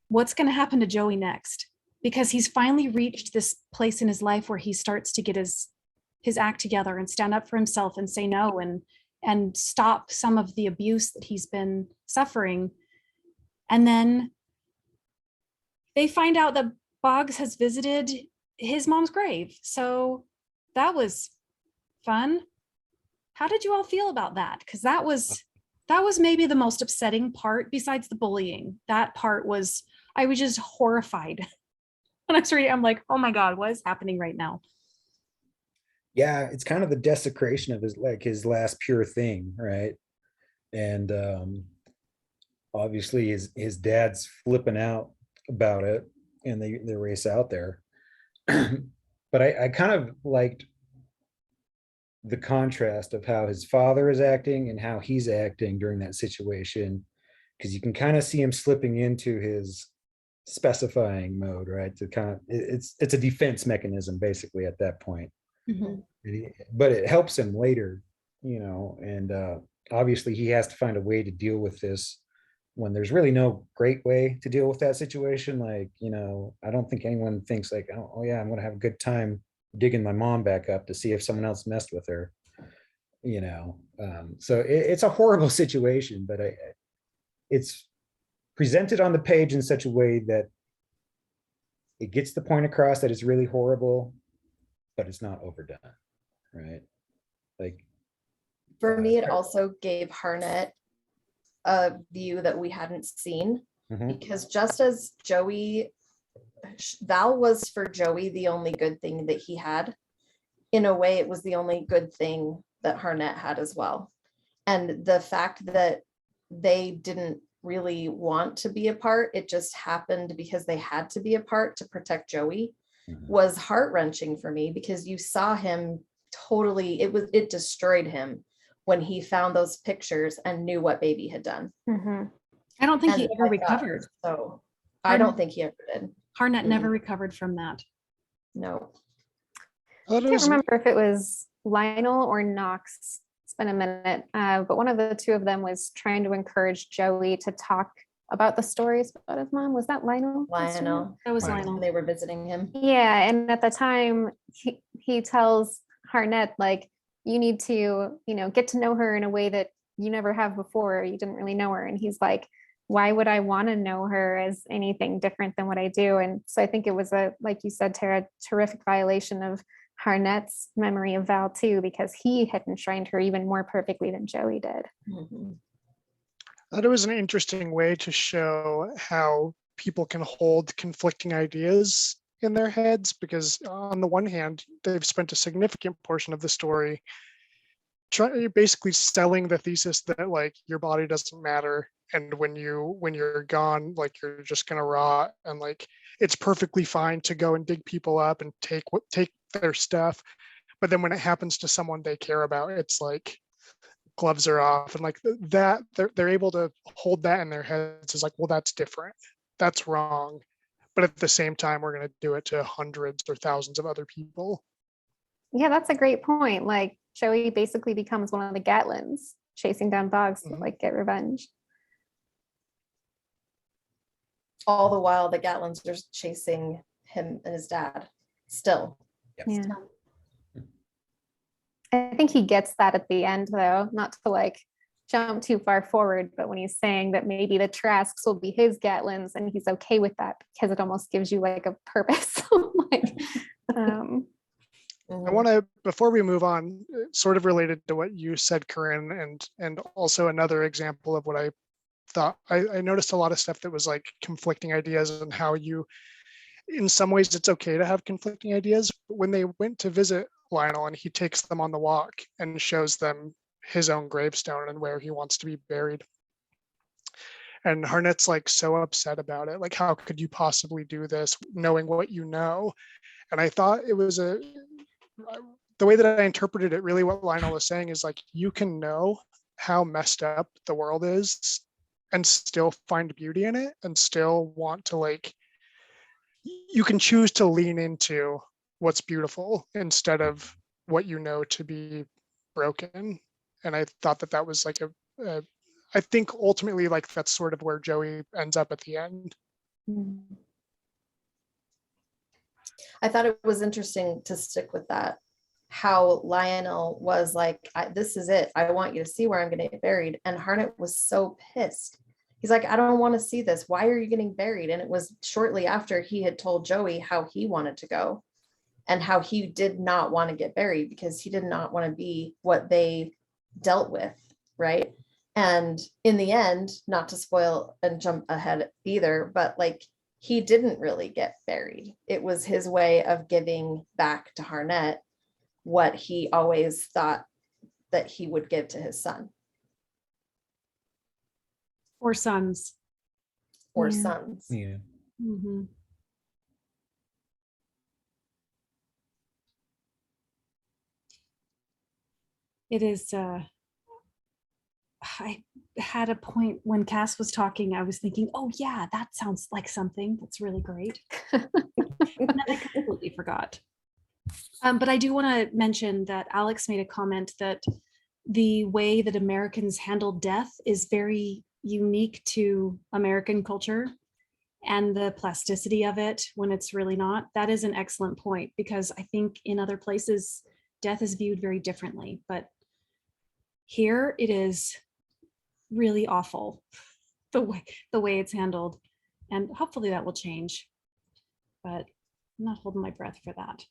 what's going to happen to Joey next? Because he's finally reached this place in his life where he starts to get his act together and stand up for himself and say no, and stop some of the abuse that he's been suffering. And then they find out that Boggs has visited his mom's grave. So that was fun. How did you all feel about that? Because that was maybe the most upsetting part besides the bullying. That part was, I was just horrified. When I was reading, I'm like, oh my God, what is happening right now? Yeah, it's kind of the desecration of his last pure thing, right? And obviously his dad's flipping out about it, and they race out there. But I kind of liked the contrast of how his father is acting and how he's acting during that situation, because you can kind of see him slipping into his specifying mode, right? To kind of, it's a defense mechanism basically at that point. Mhm. But it helps him later, and obviously he has to find a way to deal with this when there's really no great way to deal with that situation. Like, I don't think anyone thinks like, oh yeah, I'm going to have a good time digging my mom back up to see if someone else messed with her, so it's a horrible situation, but it's presented on the page in such a way that it gets the point across that it's really horrible, but it's not overdone, right? Like, For me, it also gave Harnett a view that we hadn't seen, because just as Val was for Joey the only good thing that he had, in a way it was the only good thing that Harnett had as well. And the fact that they didn't really want to be apart, it just happened because they had to be apart to protect Joey, was heart-wrenching for me, because you saw him totally, it destroyed him when he found those pictures and knew what baby had done. I don't think he ever recovered. So I don't think he ever did. Harnett never recovered from that. No. I can't remember if it was Lionel or Knox's been a minute. But one of the two of them was trying to encourage Joey to talk about the stories about his mom. Was that Lionel? Lionel. That was Lionel. Lionel. When they were visiting him. Yeah, and at the time he tells Harnett, like, you need to, you know, get to know her in a way that you never have before. You didn't really know her. And he's like, why would I want to know her as anything different than what I do? And so I think it was like you said, Tara, terrific violation of Harnett's memory of Val too, because he had enshrined her even more perfectly than Joey did. Mhm. I thought it was an interesting way to show how people can hold conflicting ideas in their heads, because on the one hand, they've spent a significant portion of the story basically selling the thesis that like your body doesn't matter, and when you're gone, like you're just gonna rot, and like it's perfectly fine to go and dig people up and take their stuff, but then when it happens to someone they care about, it's like gloves are off, and like that they're able to hold that in their heads as like, well, that's different, that's wrong, but at the same time we're going to do it to hundreds or thousands of other people. Yeah, that's a great point. Like Joey basically becomes one of the Gatlins chasing down dogs to like get revenge. All the while the Gatlins are chasing him and his dad still. Yeah. I think he gets that at the end though, not to like jump too far forward, but when he's saying that maybe the Trasks will be his Gatlins and he's okay with that because it almost gives you like a purpose. Like, I want to, before we move on, sort of related to what you said, Corinne, and also another example of what I thought, I noticed a lot of stuff that was like conflicting ideas, and how you, in some ways it's okay to have conflicting ideas, but when they went to visit Lionel and he takes them on the walk and shows them his own gravestone and where he wants to be buried, and Harnett's like so upset about it, like, how could you possibly do this knowing what you know? And I thought it was the way that I interpreted it, really what Lionel was saying is like, you can know how messed up the world is and still find beauty in it, and still want to, like, you can choose to lean into what's beautiful instead of what you know to be broken. And I thought that was like I think ultimately, like, that's sort of where Joey ends up at the end. I thought it was interesting to stick with that, how Lionel was like, this is it, I want you to see where I'm going to get buried, and Harnett was so pissed. He's like, I don't want to see this, why are you getting buried? And it was shortly after he had told Joey how he wanted to go and how he did not want to get buried because he did not want to be what they dealt with, right? And in the end, not to spoil and jump ahead either, but like, he didn't really get buried. It was his way of giving back to Harnett what he always thought that he would give to his son. Or sons. Or Yeah. sons. Yeah. Mm-hmm. It is, I had a point when Cass was talking, I was thinking, oh yeah, that sounds like something that's really great. And then I completely forgot. But I do want to mention that Alex made a comment that the way that Americans handle death is very unique to American culture, and the plasticity of it when it's really not. That is an excellent point, because I think in other places, death is viewed very differently, but here it is really awful, the way it's handled, and hopefully that will change, but I'm not holding my breath for that.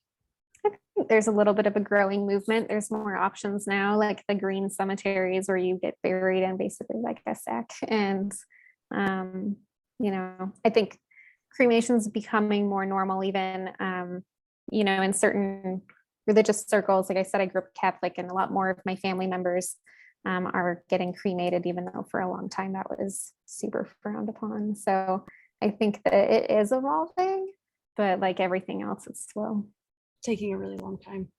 I think there's a little bit of a growing movement. There's more options now, like the green cemeteries where you get buried in basically like a sack. And, you know, I think cremation is becoming more normal, even, you know, in certain religious circles. Like I said, I grew up Catholic, and a lot more of my family members are getting cremated, even though for a long time that was super frowned upon. So I think that it is evolving, but like everything else, it's slow. Taking a really long time.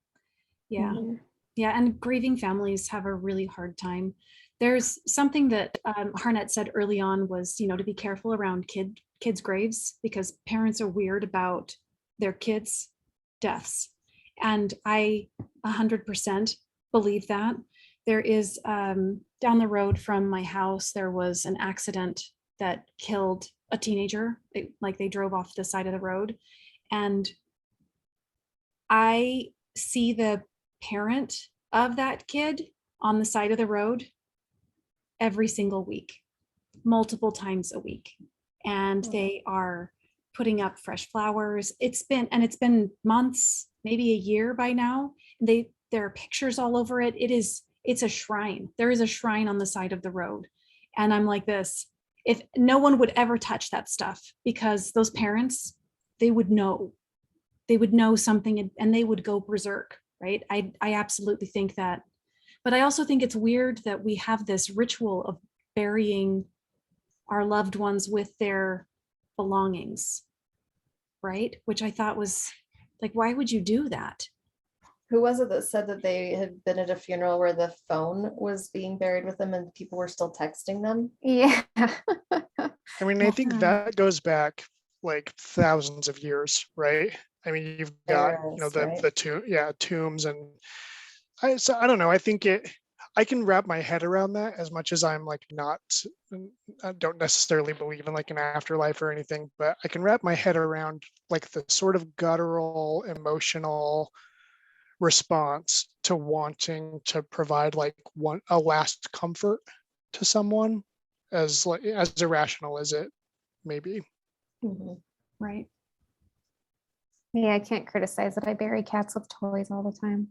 Yeah. Mm-hmm. Yeah, and grieving families have a really hard time. There's something that Harnett said early on was, you know, to be careful around kids' graves, because parents are weird about their kids' deaths. And I 100% believe that. there is down the road from my house, there was an accident that killed a teenager. They drove off the side of the road. And I see the parent of that kid on the side of the road every single week, multiple times a week. And they are putting up fresh flowers. It's been months, maybe a year by now. There are pictures all over it. It's a shrine. There is a shrine on the side of the road. And I'm like this, if no one would ever touch that stuff, because those parents, they would know something and they would go berserk, right? I absolutely think that. But I also think it's weird that we have this ritual of burying our loved ones with their belongings, right? Which I thought was like, why would you do that? Who was it that said that they had been at a funeral where the phone was being buried with them and people were still texting them? Yeah. I mean, I think that goes back like thousands of years, right? I mean, you've got, the tombs, and I don't know. I think I can wrap my head around that, as much as I'm like I don't necessarily believe in like an afterlife or anything, but I can wrap my head around like the sort of guttural, emotional response to wanting to provide like a last comfort to someone, as irrational as it may be. Mm-hmm. Right. Yeah, I can't criticize it. I bury cats with toys all the time.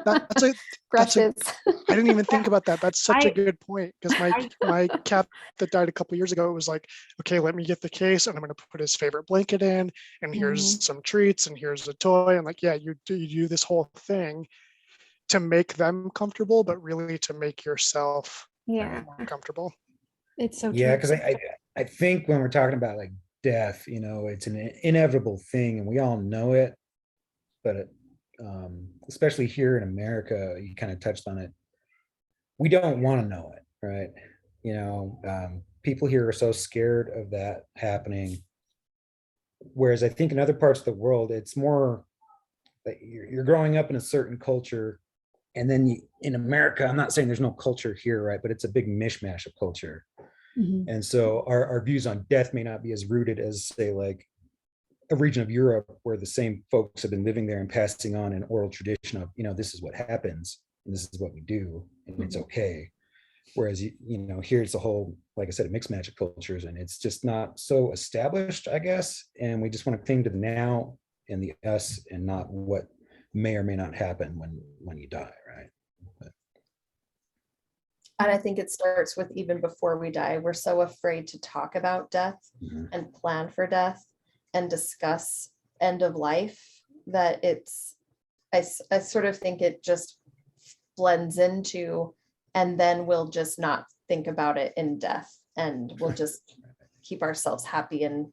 Brushes. Brushes. I didn't even think about that. That's such a good point, because my cat that died a couple years ago, it was like, okay, let me get the case and I'm going to put his favorite blanket in, and here's some treats, and here's a toy, and like, yeah, you do this whole thing to make them comfortable, but really to make yourself more comfortable. It's so Yeah, true. because I think when we're talking about like death, it's an inevitable thing, and we all know it, but especially here in America, you kind of touched on it, we don't want to know it, right? People here are so scared of that happening, whereas I think in other parts of the world, it's more that you're growing up in a certain culture, and then in America, I'm not saying there's no culture here, right, but it's a big mishmash of culture. Mm-hmm. And so our views on death may not be as rooted as, say, like a region of Europe where the same folks have been living there and passing on an oral tradition of, this is what happens and this is what we do and it's okay. Whereas, here it's a whole, like I said, a mixed match of cultures, and it's just not so established, I guess. And we just want to cling to the now and the us, and not what may or may not happen when you die, right? And I think it starts with even before we die. We're so afraid to talk about death and plan for death and discuss end of life that I sort of think it just blends into, and then we'll just not think about it in death, and we'll just keep ourselves happy and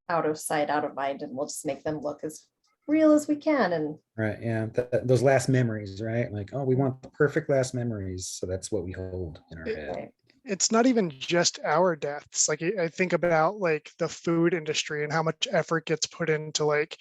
out of sight, out of mind, and we'll just make them look as real as we can. And right, yeah, those last memories, right? Like, oh, we want the perfect last memories, so that's what we hold in our head. right. It's not even just our deaths. Like, I think about like the food industry and how much effort gets put into like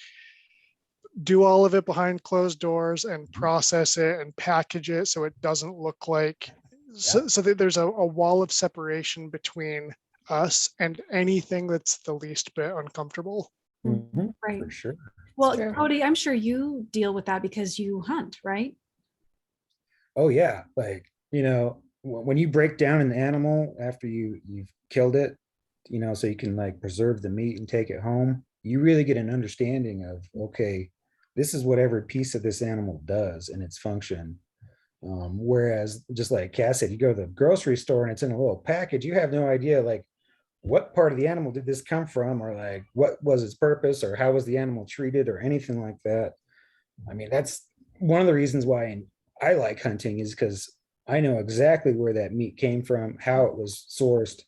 do all of it behind closed doors and process it and package it so it doesn't look like so that there's a wall of separation between us and anything that's the least bit uncomfortable. Mhm, Right. for sure. Well, true. Cody, I'm sure you deal with that because you hunt, right? Oh yeah, like, when you break down an animal after you've killed it, so you can like preserve the meat and take it home, you really get an understanding of, okay, this is what every piece of this animal does and its function. Whereas, just like Cass said, you go to the grocery store and it's in a little package, you have no idea like what part of the animal did this come from, or like what was its purpose, or how was the animal treated, or anything like that. I mean, that's one of the reasons why I like hunting, is because I know exactly where that meat came from, how it was sourced,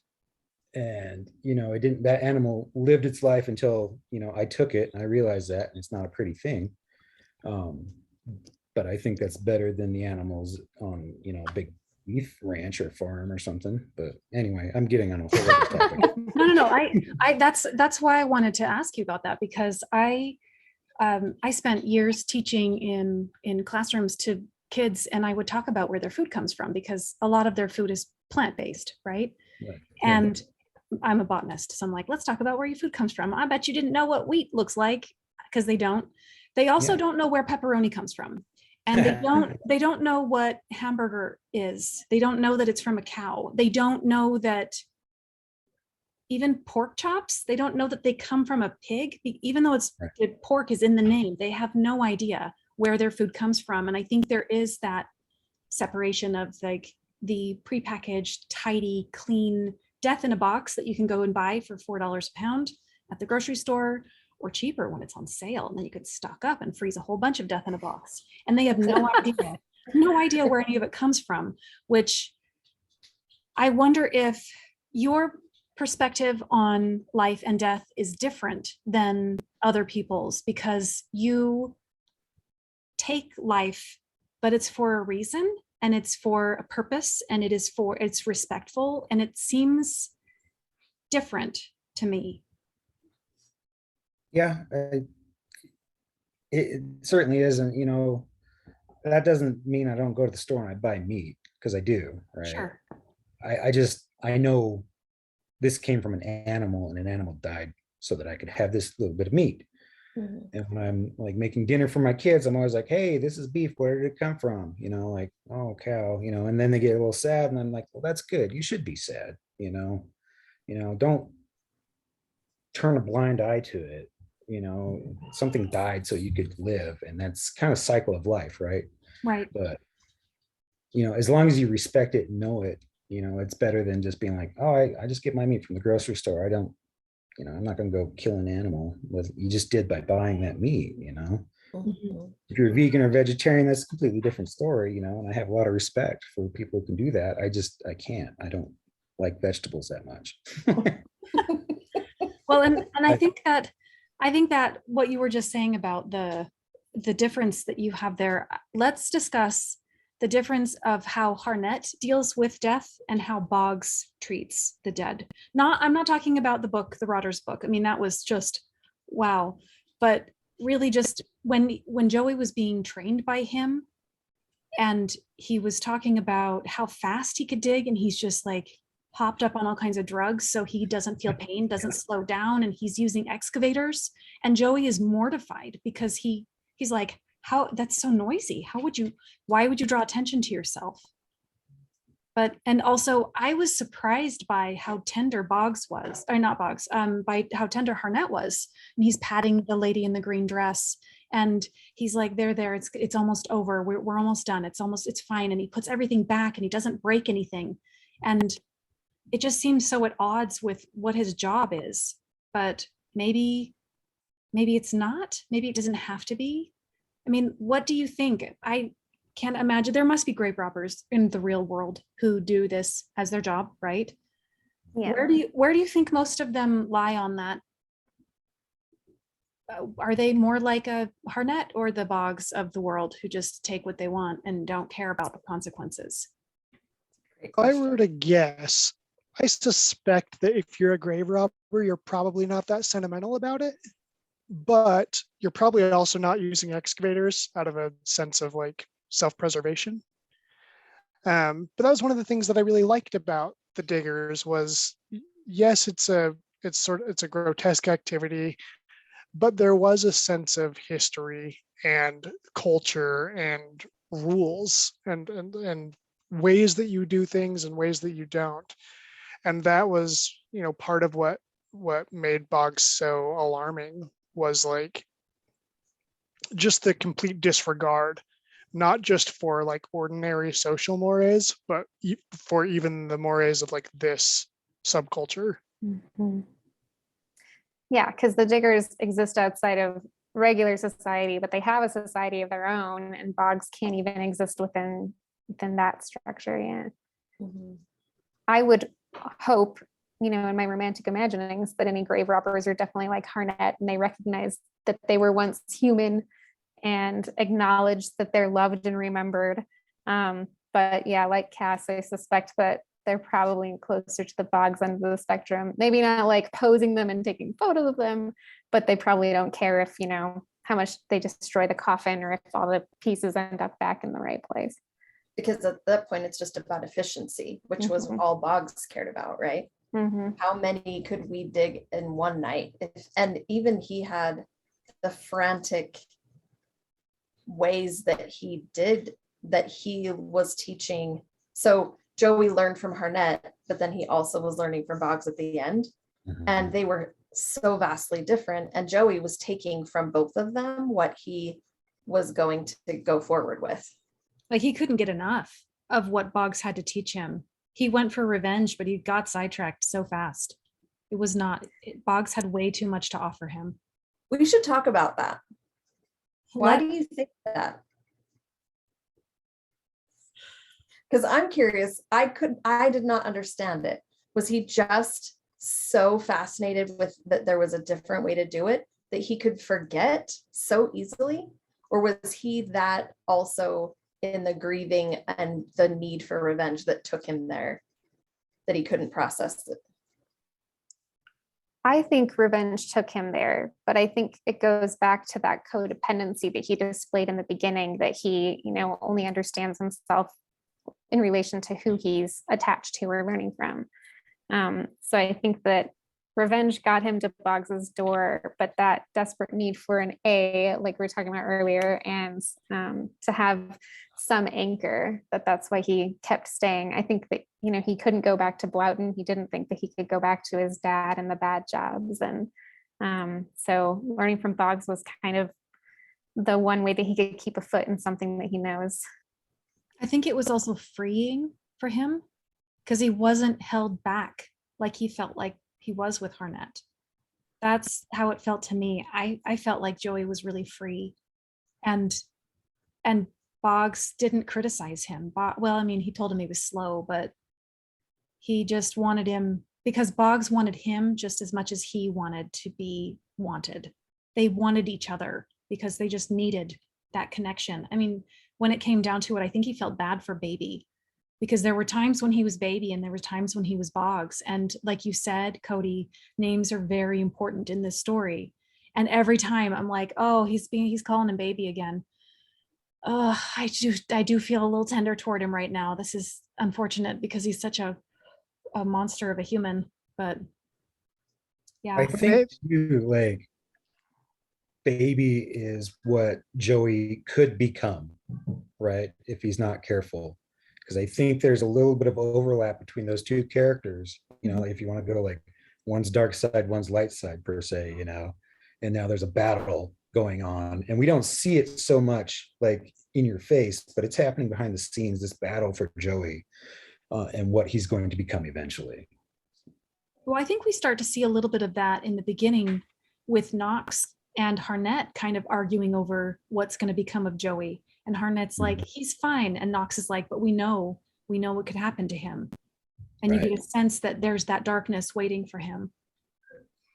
and that animal lived its life until I took it, and I realized that, and it's not a pretty thing. But I think that's better than the animals on a big beef ranch or farm or something. But anyway, I'm getting on a whole other topic. No. I that's why I wanted to ask you about that, because I spent years teaching in classrooms to kids and I would talk about where their food comes from, because a lot of their food is plant-based, right? Right. And I'm a botanist, so I'm like, let's talk about where your food comes from. I bet you didn't know what wheat looks like, because they don't. They also Yeah. don't know where pepperoni comes from. And they don't know what hamburger is. They don't know that it's from a cow. They don't know that even pork chops, they don't know that they come from a pig, even though it's Right. the pork is in the name. They have no idea where their food comes from. And I think there is that separation of like the prepackaged, tidy, clean death in a box that you can go and buy for $4 a pound at the grocery store, or cheaper when it's on sale. And then you could stock up and freeze a whole bunch of death in a box. And they have no idea where any of it comes from, which I wonder if your perspective on life and death is different than other people's, because you take life, but it's for a reason, and it's for a purpose, and it's respectful, and it seems different to me. Yeah, it certainly isn't, that doesn't mean I don't go to the store and I buy meat, because I do, right? Sure. I know this came from an animal, and an animal died so that I could have this little bit of meat. And when I'm like making dinner for my kids, I'm always like, hey, this is beef, where did it come from? Like, oh, cow, and then they get a little sad, and I'm like, well, that's good, you should be sad, don't turn a blind eye to it. Something died so you could live, and that's kind of cycle of life, right? Right. But as long as you respect it and know it, it's better than just being like, oh, I just get my meat from the grocery store. I don't, I'm not going to go kill an animal. You just did by buying that meat. If you're a vegan or vegetarian, that's a completely different story, and I have a lot of respect for people who can do that. I can't. I don't like vegetables that much. Well, and I think that what you were just saying about the difference that you have there, let's discuss the difference of how Harnett deals with death and how Boggs treats the dead. I'm not talking about the book, the Rotters book. I mean, that was just wow. But really just when Joey was being trained by him, and he was talking about how fast he could dig, and he's just like hopped up on all kinds of drugs so he doesn't feel pain, doesn't slow down, and he's using excavators, and Joey is mortified because he's like, how, that's so noisy, why would you draw attention to yourself? And also I was surprised by how tender Boggs was, or not Boggs, by how tender Harnett was. And he's patting the lady in the green dress, and he's like, there, it's almost over, we're almost done, it's fine. And he puts everything back, and he doesn't break anything. And it just seems so at odds with what his job is. But maybe it's not, maybe it doesn't have to be. I mean, what do you think? I can't imagine, there must be grave robbers in the real world who do this as their job, right? Yeah. Where do you think most of them lie on that? Are they more like a Harnett or the Boggs of the world, who just take what they want and don't care about the consequences? If I were to guess, I suspect that if you're a grave robber, you're probably not that sentimental about it, but you're probably also not using excavators out of a sense of like self-preservation. But that was one of the things that I really liked about the diggers was, yes, it's a grotesque activity, but there was a sense of history and culture and rules and ways that you do things and ways that you don't. And that was, part of what made Boggs so alarming, was like just the complete disregard, not just for like ordinary social mores, but for even the mores of like this subculture. Mm-hmm. Yeah, because the diggers exist outside of regular society, but they have a society of their own, and Boggs can't even exist within that structure. Yeah. Mm-hmm. I would hope, in my romantic imaginings, that any grave robbers are definitely like Harnett, and they recognize that they were once human and acknowledge that they're loved and remembered. But yeah, like Cass, I suspect that they're probably closer to the Boggs end of the spectrum. Maybe not like posing them and taking photos of them, but they probably don't care if, how much they destroy the coffin or if all the pieces end up back in the right place. Because at that point, it's just about efficiency, which was Mhm. all Boggs cared about, right? Mhm. How many could we dig in one night? And even he had the frantic ways that he did, that he was teaching. So Joey learned from Harnett, but then he also was learning from Boggs at the end. And they were so vastly different. And Joey was taking from both of them what he was going to go forward with. Like he couldn't get enough of what Boggs had to teach him. He went for revenge, but he got sidetracked so fast. It was not, Boggs had way too much to offer him. We should talk about that. Why Let- do you think that? Because I'm curious, I did not understand it. Was he just so fascinated with that there was a different way to do it that he could forget so easily? Or was he that also in the grieving and the need for revenge that took him there, that he couldn't process it? I think revenge took him there, but I think it goes back to that codependency that he displayed in the beginning, that he, only understands himself in relation to who he's attached to or learning from. So I think that revenge got him to Boggs's door, but that desperate need for an A, like we were talking about earlier, and to have some anchor, that's why he kept staying. I think that, he couldn't go back to Bloughton. He didn't think that he could go back to his dad and the bad jobs. And so learning from Boggs was kind of the one way that he could keep a foot in something that he knows. I think it was also freeing for him because he wasn't held back like he felt like he was with Harnett. That's how it felt to me. I felt like Joey was really free, and Boggs didn't criticize him. Well, I mean, he told him he was slow, but he just wanted him because Boggs wanted him just as much as he wanted to be wanted. They wanted each other because they just needed that connection. I mean, when it came down to it, I think he felt bad for Baby because there were times when he was Baby and there were times when he was Boggs. And like you said, Cody, names are very important in this story. And every time I'm like, oh, he's calling him Baby again. Oh, I do feel a little tender toward him right now. This is unfortunate because he's such a monster of a human, but yeah. I think too, like Baby is what Joey could become, right? If he's not careful. Because I think there's a little bit of overlap between those two characters, if you want to go like one's dark side, one's light side per se, and now there's a battle going on and we don't see it so much like in your face, but it's happening behind the scenes, this battle for Joey and what he's going to become eventually. Well, I think we start to see a little bit of that in the beginning with Knox and Harnett kind of arguing over what's going to become of Joey. And Harnett's like, he's fine. And Knox is like, but we know what could happen to him. And you get a sense that there's that darkness waiting for him.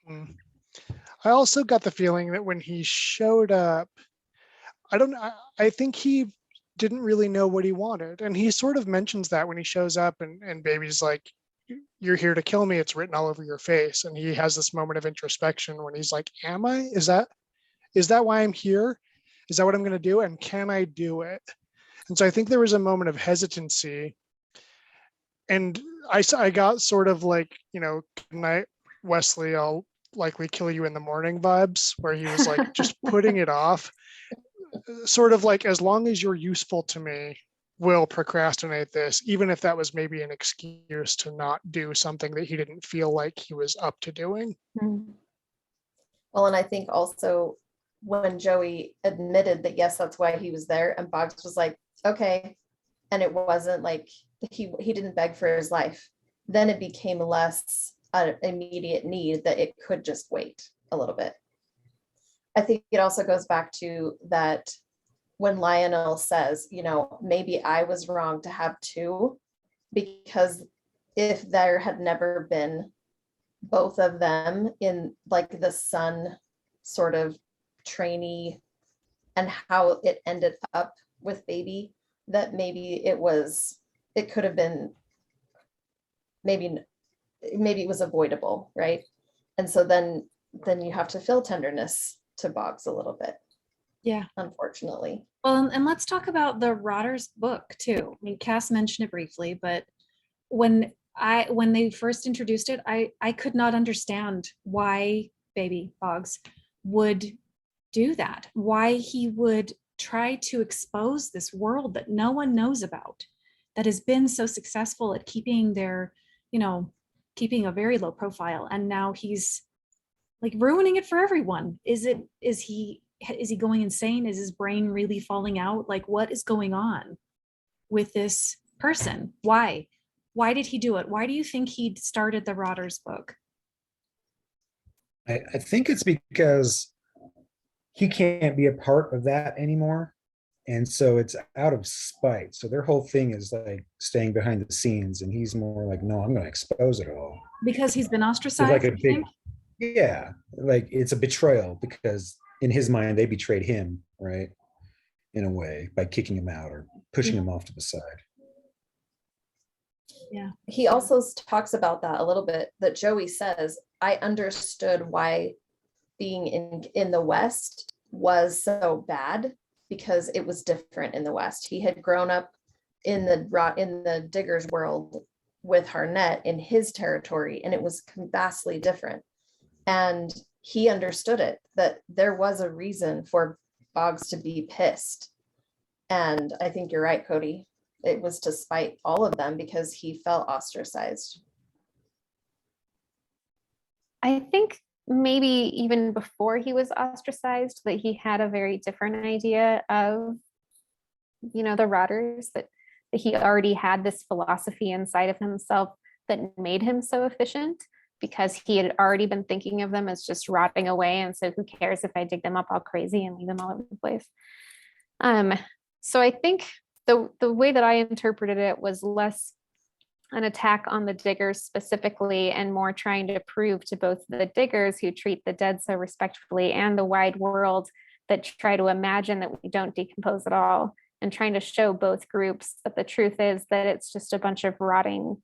I also got the feeling that when he showed up, I think he didn't really know what he wanted. And he sort of mentions that when he shows up and Baby's like, you're here to kill me. It's written all over your face. And he has this moment of introspection when he's like, am I? Is that why I'm here? Is that what I'm going to do? And can I do it? And so I think there was a moment of hesitancy. And I got sort of like, good night, Wesley, I'll likely kill you in the morning vibes, where he was like just putting it off. Sort of like, as long as you're useful to me, we'll procrastinate this, even if that was maybe an excuse to not do something that he didn't feel like he was up to doing. Well, and I think also when Joey admitted that, yes, that's why he was there, and Boggs was like, okay, and it wasn't like he didn't beg for his life, then it became less an immediate need, that it could just wait a little bit. I think it also goes back to that when Lionel says, maybe I was wrong to have two, because if there had never been both of them in like the son sort of trainee and how it ended up with Baby, that maybe it could have been, maybe it was avoidable, right? And so then you have to feel tenderness to Boggs a little bit. Yeah. unfortunately. Well, and let's talk about the Rotters book too. I mean, Cass mentioned it briefly, but when they first introduced it, I could not understand why baby Boggs would do that, why he would try to expose this world that no one knows about, that has been so successful at keeping their, keeping a very low profile, and now he's like ruining it for everyone. Is he going insane? Is his brain really falling out? Like, what is going on with this person? Why did he do it? Why do you think he started the Rotters book? I think it's because he can't be a part of that anymore. And so it's out of spite. So their whole thing is like staying behind the scenes. And he's more like, no, I'm going to expose it all. Because he's been It's ostracized, like a you big, think? yeah, like it's a betrayal because in his mind, they betrayed him, right? In a way, by kicking him out or pushing him off to the side. Yeah. He also talks about that a little bit, that Joey says, I understood why being in the West was so bad because it was different in the West. He had grown up in the diggers world with Harnett in his territory, and it was vastly different. And he understood it, that there was a reason for Boggs to be pissed. And I think you're right, Cody. It was to spite all of them because he felt ostracized. I think maybe even before he was ostracized, that he had a very different idea of, the Rotters, that he already had this philosophy inside of himself that made him so efficient because he had already been thinking of them as just rotting away. And so who cares if I dig them up all crazy and leave them all over the place? So I think the way that I interpreted it was less an attack on the diggers specifically and more trying to prove to both the diggers who treat the dead so respectfully and the wide world that try to imagine that we don't decompose at all, and trying to show both groups that the truth is that it's just a bunch of rotting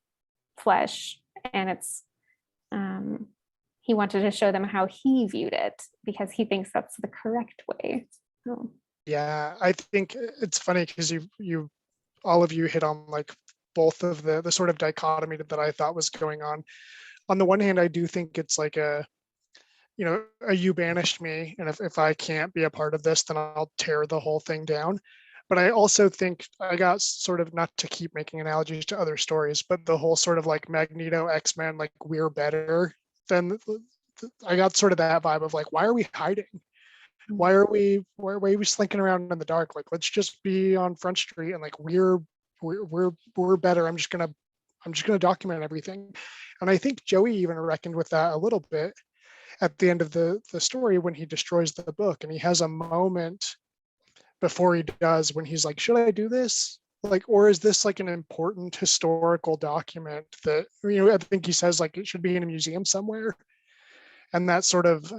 flesh. And it's he wanted to show them how he viewed it because he thinks that's the correct way. So. Yeah, I think it's funny because you all of you hit on like both of the sort of dichotomy that I thought was going on. On the one hand, I do think it's like you banished me, and if I can't be a part of this, then I'll tear the whole thing down. But I also think I got sort of, not to keep making analogies to other stories, but the whole sort of like Magneto, X-Men, like we're better than, I got sort of that vibe of like, why are we hiding? Why are we slinking around in the dark? Like, let's just be on Front Street and like we're better. I'm just gonna document everything. And I think Joey even reckoned with that a little bit at the end of the story when he destroys the book, and he has a moment before he does when he's like, should I do this? Like, or is this like an important historical document that, I think he says like it should be in a museum somewhere. And that sort of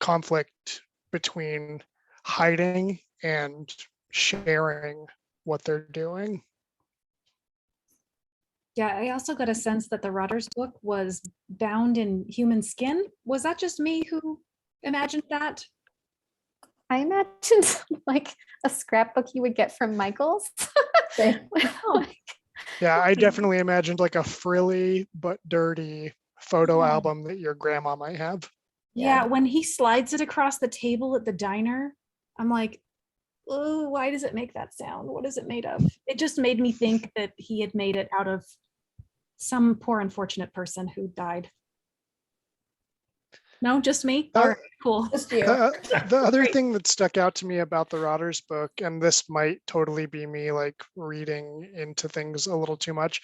conflict between hiding and sharing what they're doing. Yeah, I also got a sense that the Rotters book was bound in human skin. Was that just me who imagined that? I imagined like a scrapbook you would get from Michael's. Yeah, I definitely imagined like a frilly but dirty photo Yeah. album that your grandma might have. Yeah, when he slides it across the table at the diner, I'm like, oh, why does it make that sound? What is it made of? It just made me think that he had made it out of some poor unfortunate person who died. No, just me? All right, cool. Just you. The other thing that stuck out to me about the Rotters book, and this might totally be me like reading into things a little too much,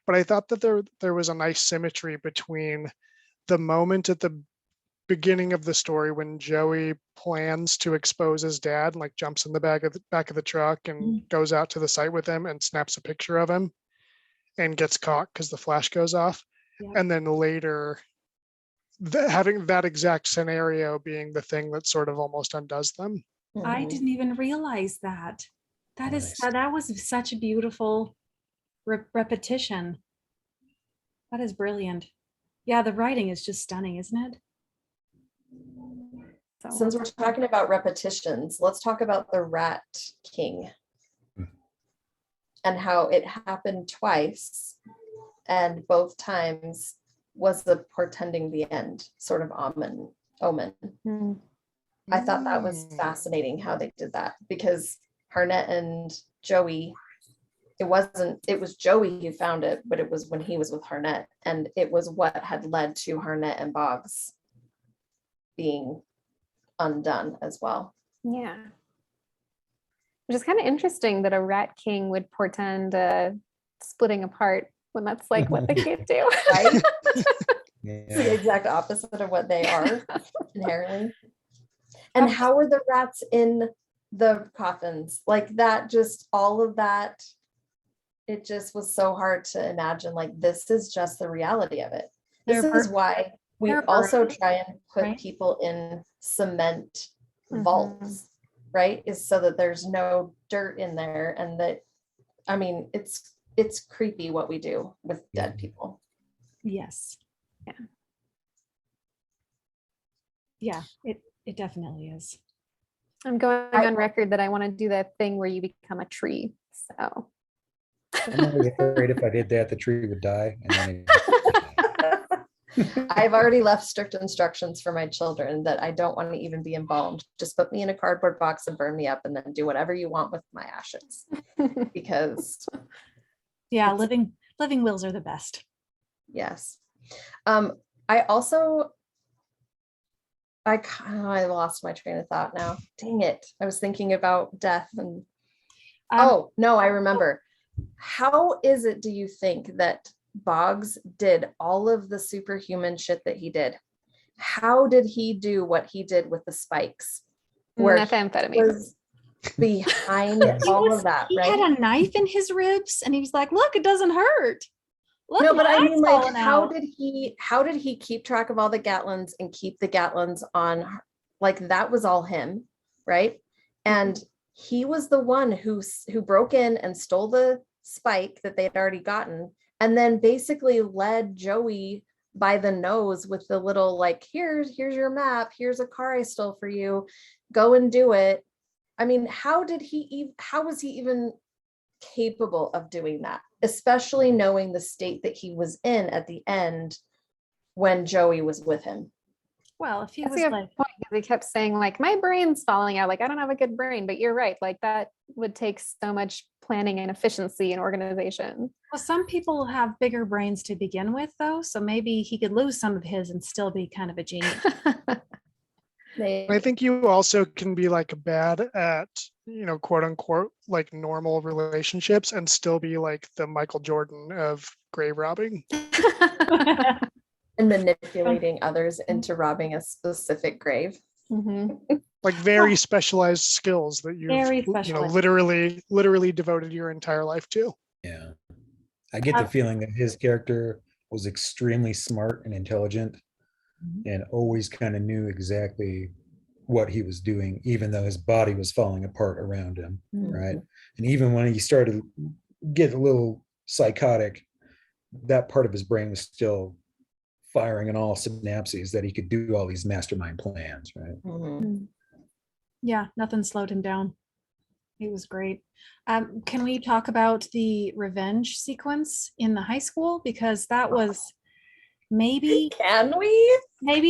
but I thought that there was a nice symmetry between the moment at the beginning of the story when Joey plans to expose his dad and like jumps in the back of the truck and goes out to the site with him and snaps a picture of him and gets caught because the flash goes off. Yeah. And then later having that exact scenario being the thing that sort of almost undoes them. I didn't even realize that. That was such a beautiful repetition. That is brilliant. Yeah, the writing is just stunning, isn't it? So Since we're talking about repetitions, let's talk about the Rat King and how it happened twice, and both times was the portending the end, sort of omen. mm, I thought that was fascinating how they did that, because Harnett and Joey, it was Joey who found it, but it was when he was with Harnett, and it was what had led to Harnett and Boggs being undone as well. yeah. Which is kind of interesting that a rat king would portend splitting apart when that's like what they can't do. Right? Yeah. It's the exact opposite of what they are inherently. And how were the rats in the coffins? Like that, just all of that, it just was so hard to imagine. Like, this is just the reality of it. This They're is why we they're also burned, try and put right? people in cement Mhm. vaults, right? Is so that there's no dirt in there, and that, I mean, it's creepy what we do with dead people. Yes. Yeah. Yeah, it definitely is. I'm going on record that I want to do that thing where you become a tree. So I'm always afraid if I did that, the tree would die. And then I've already left strict instructions for my children that I don't want to even be embalmed. Just put me in a cardboard box and burn me up, and then do whatever you want with my ashes. Because Yeah, It's- living wills are the best. yes. I also, I lost my train of thought now. Dang it. I was thinking about death and, oh, no, I remember. How is it, do you think, that Boggs did all of the superhuman shit that he did? How did he do what he did with the spikes? Where he methamphetamine. was behind all of that, He right? had a knife in his ribs and he was like, look, it doesn't hurt. Look, No, my but I eye's mean, like, falling how out. did he keep track of all the Gatlins and keep the Gatlins on, like, that was all him, right? And he was the one who broke in and stole the spike that they had already gotten, and then basically led Joey by the nose with the little, like, here's your map, here's a car I stole for you, go and do it. I mean, how was he even capable of doing that, especially knowing the state that he was in at the end when Joey was with him? Well, if he That's was a good like, point, 'cause they kept saying like my brain's falling out, like I don't have a good brain, but you're right, like that would take so much planning and efficiency and organization. well, some people have bigger brains to begin with, though, so maybe he could lose some of his and still be kind of a genius. I think you also can be like bad at, quote unquote, like normal relationships and still be like the Michael Jordan of grave robbing. And manipulating others into robbing a specific grave. Mhm. Like very specialized skills that Very you've, specialized. literally devoted your entire life to. yeah. I get the feeling that his character was extremely smart and intelligent and always kind of knew exactly what he was doing, even though his body was falling apart around him. Right. And even when he started to get a little psychotic, that part of his brain was still firing on all synapses that he could do all these mastermind plans. Right. Mhm. Yeah, nothing slowed him down. He was great. Can we talk about the revenge sequence in the high school? Because that was maybe Can we?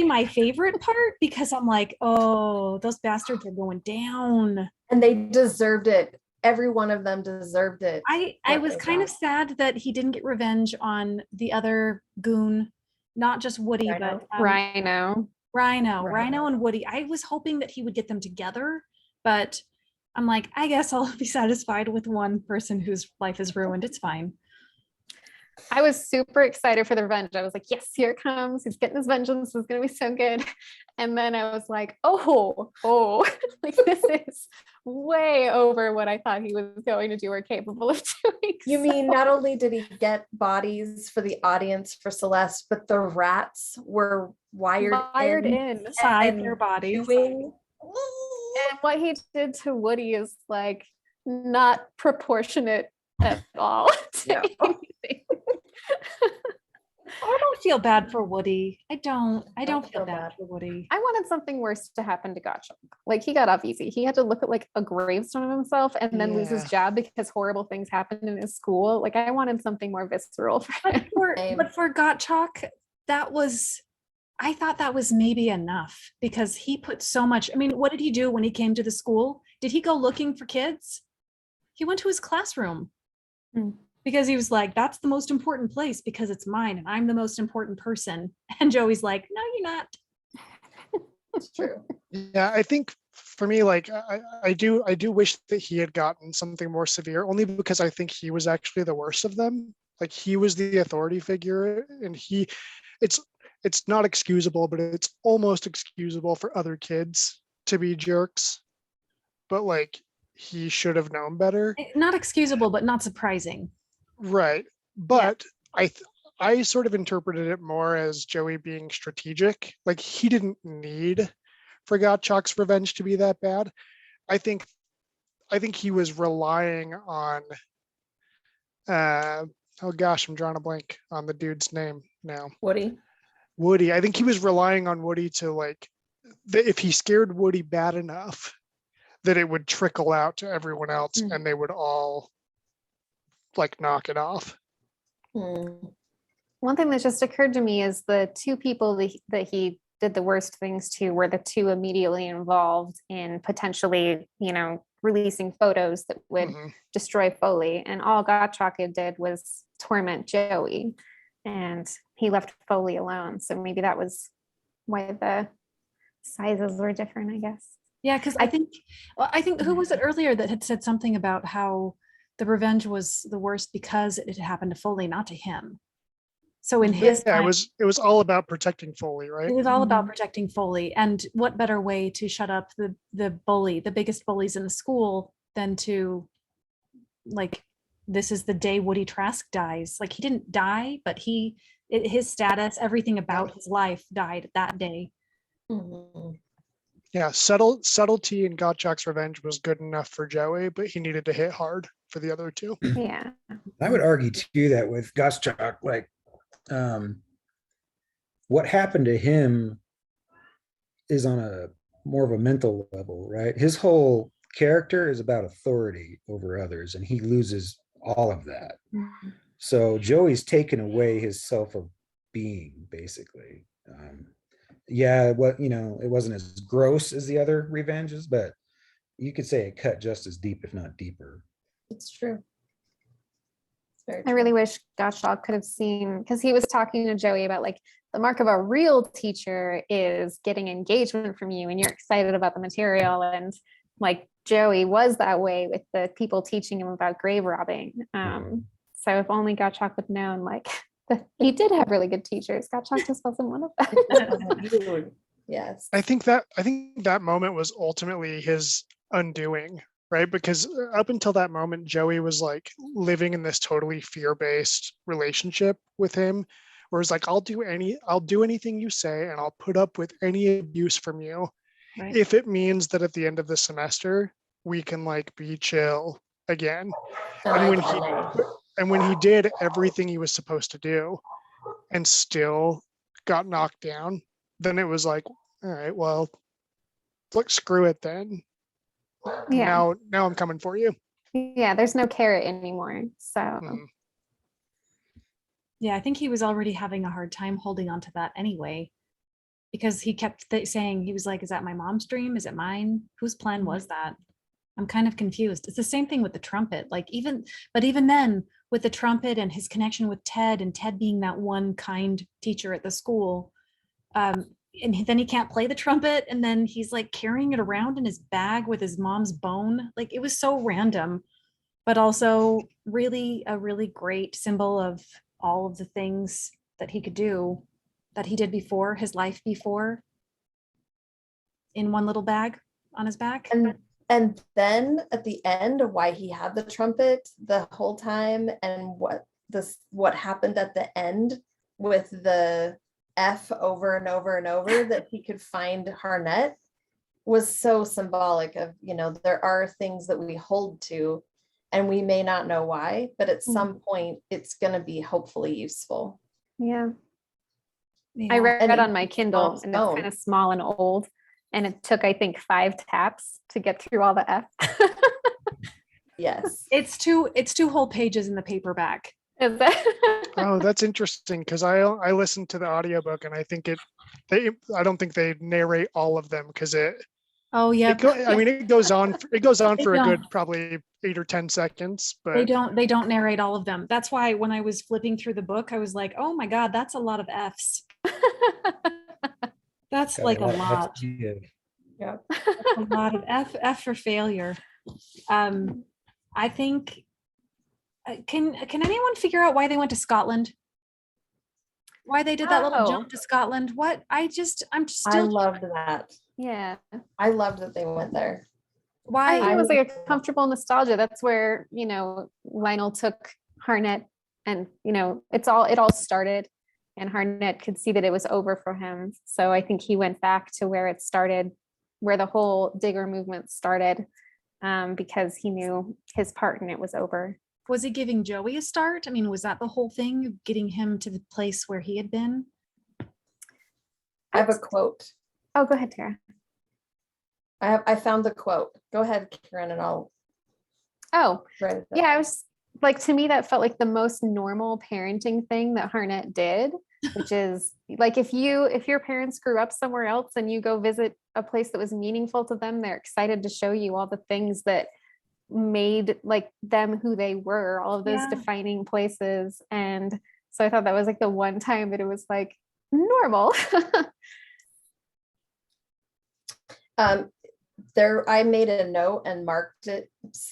my favorite part, because I'm like, oh, those bastards are going down. And they deserved it. Every one of them deserved it. I what was they kind of got. sad that he didn't get revenge on the other goon, not just Woody, Rhino. but Rhino. Rhino and Woody. I was hoping that he would get them together, but I'm like, I guess I'll be satisfied with one person whose life is ruined. It's fine. I was super excited for the revenge. I was like, yes, here it comes. He's getting his vengeance. It's going to be so good. And then I was like, oh, like this is way over what I thought he was going to do or capable of doing. You mean not only did he get bodies for the audience for Celeste, but the rats were wired in Inside and their bodies. doing- And what he did to Woody is like not proportionate at all to No. anything. Almost feel bad for Woody. I don't Don't feel feel bad bad. for Woody. I wanted something worse to happen to Gottschalk. Like he got off easy. He had to look at like a gravestone of himself and then lose his Yeah. job because horrible things happened in his school. Like I wanted something more visceral for But him. for, Same. but for Gottschalk, I thought that was maybe enough because he put so much. I mean, what did he do when he came to the school? Did he go looking for kids? He went to his classroom Hmm. because he was like, that's the most important place because it's mine and I'm the most important person. And Joey's like, no, you're not. It's true. Yeah, I think for me, like I do wish that he had gotten something more severe, only because I think he was actually the worst of them. Like he was the authority figure, and it's not excusable, but it's almost excusable for other kids to be jerks. But like he should have known better. Not excusable, but not surprising. Right. But I sort of interpreted it more as Joey being strategic. Like he didn't need for Gottschalk's revenge to be that bad. I think he was relying on oh gosh, I'm drawing a blank on the dude's name now. Woody. Woody. I think he was relying on Woody to like if he scared Woody bad enough that it would trickle out to everyone else and they would all like knock it off. Hmm. One thing that just occurred to me is the two people that he did the worst things to were the two immediately involved in potentially, releasing photos that would Mhm. destroy Foley. And all Gottschalk did was torment Joey. And he left Foley alone. So maybe that was why the sizes were different, I guess. Yeah, because I think who was it earlier that had said something about how the revenge was the worst because it had happened to Foley, not to him. So in his Yeah, mind, it was all about protecting Foley, right? it was all about protecting Foley. And what better way to shut up the bully, the biggest bullies in the school, than to like, this is the day Woody Trask dies. Like he didn't die, but his status, everything about his life died that day. Mhm. Yeah, subtlety in Gottschalk's revenge was good enough for Joey, but he needed to hit hard for the other two. Yeah. I would argue too that with Gottschalk, like what happened to him is on a more of a mental level, right? His whole character is about authority over others, and he loses all of that. So Joey's taken away his self of being, basically. Yeah, it wasn't as gross as the other revenges, but you could say it cut just as deep, if not deeper. It's true. It's very I true. really wish Gottschalk could have seen, because he was talking to Joey about like the mark of a real teacher is getting engagement from you and you're excited about the material. And like Joey was that way with the people teaching him about grave robbing. So if only Gottschalk would known, like that he did have really good teachers. Gottschalk just wasn't one of them. Yes. I think that moment was ultimately his undoing, right? Because up until that moment, Joey was like living in this totally fear-based relationship with him, where it's like, I'll do anything you say, and I'll put up with any abuse from you, Right. if it means that at the end of the semester we can like be chill again. And when he did everything he was supposed to do and still got knocked down, then it was like, all right, well, look, screw it then. Yeah. Now I'm coming for you. Yeah, there's no carrot anymore. So Mhm. Yeah, I think he was already having a hard time holding on to that anyway, because he kept saying, he was like, is that my mom's dream? Is it mine? Whose plan was that? I'm kind of confused. It's the same thing with the trumpet. Like even then with the trumpet and his connection with Ted, and Ted being that one kind teacher at the school, and then he can't play the trumpet, and then he's like carrying it around in his bag with his mom's bone. Like it was so random, but also really a really great symbol of all of the things that he could do, that he did before, his life before, in one little bag on his back. And then at the end, why he had the trumpet the whole time, and what happened at the end with the F over and over and over that he could find Harnett, was so symbolic of, there are things that we hold to and we may not know why, but at some point it's going to be hopefully useful. yeah. I Yeah. read And it on in my Kindle, mom's and it's phone. kind of small and old. And it took, I think, 5 taps to get through all the F. Yes. It's two whole pages in the paperback. Is that? Oh, that's interesting because I listened to the audiobook and I think I don't think they narrate all of them because Oh, yeah. I mean it goes on They for a good don't. probably 8 or 10 seconds, They but don't narrate all of them. That's why when I was flipping through the book, I was like, oh my God, that's a lot of F's. That's Got like a lot of lot. F's to give. Yeah. A lot of F for failure. I think, can anyone figure out why they went to Scotland? Why they did that little Oh. jump to Scotland? What? I'm I still, loved that. Yeah. I loved that they went there. I think why? it was like a comfortable nostalgia. That's where, Lionel took Harnett, and, it all started, and Harnett could see that it was over for him. So I think he went back to where it started, where the whole digger movement started, because he knew his part in it was over. Was he giving Joey a start? I mean, was that the whole thing, getting him to the place where he had been? I have a quote. Oh, go ahead, Tara. I found the quote. Go ahead, Karen, and I'll Oh, write it. yeah, I was like, to me, that felt like the most normal parenting thing that Harnett did, which is like, if your parents grew up somewhere else and you go visit a place that was meaningful to them, they're excited to show you all the things that made like them who they were, all of those Yeah. defining places. And so I thought that was like the one time that it was like normal. I made a note and marked it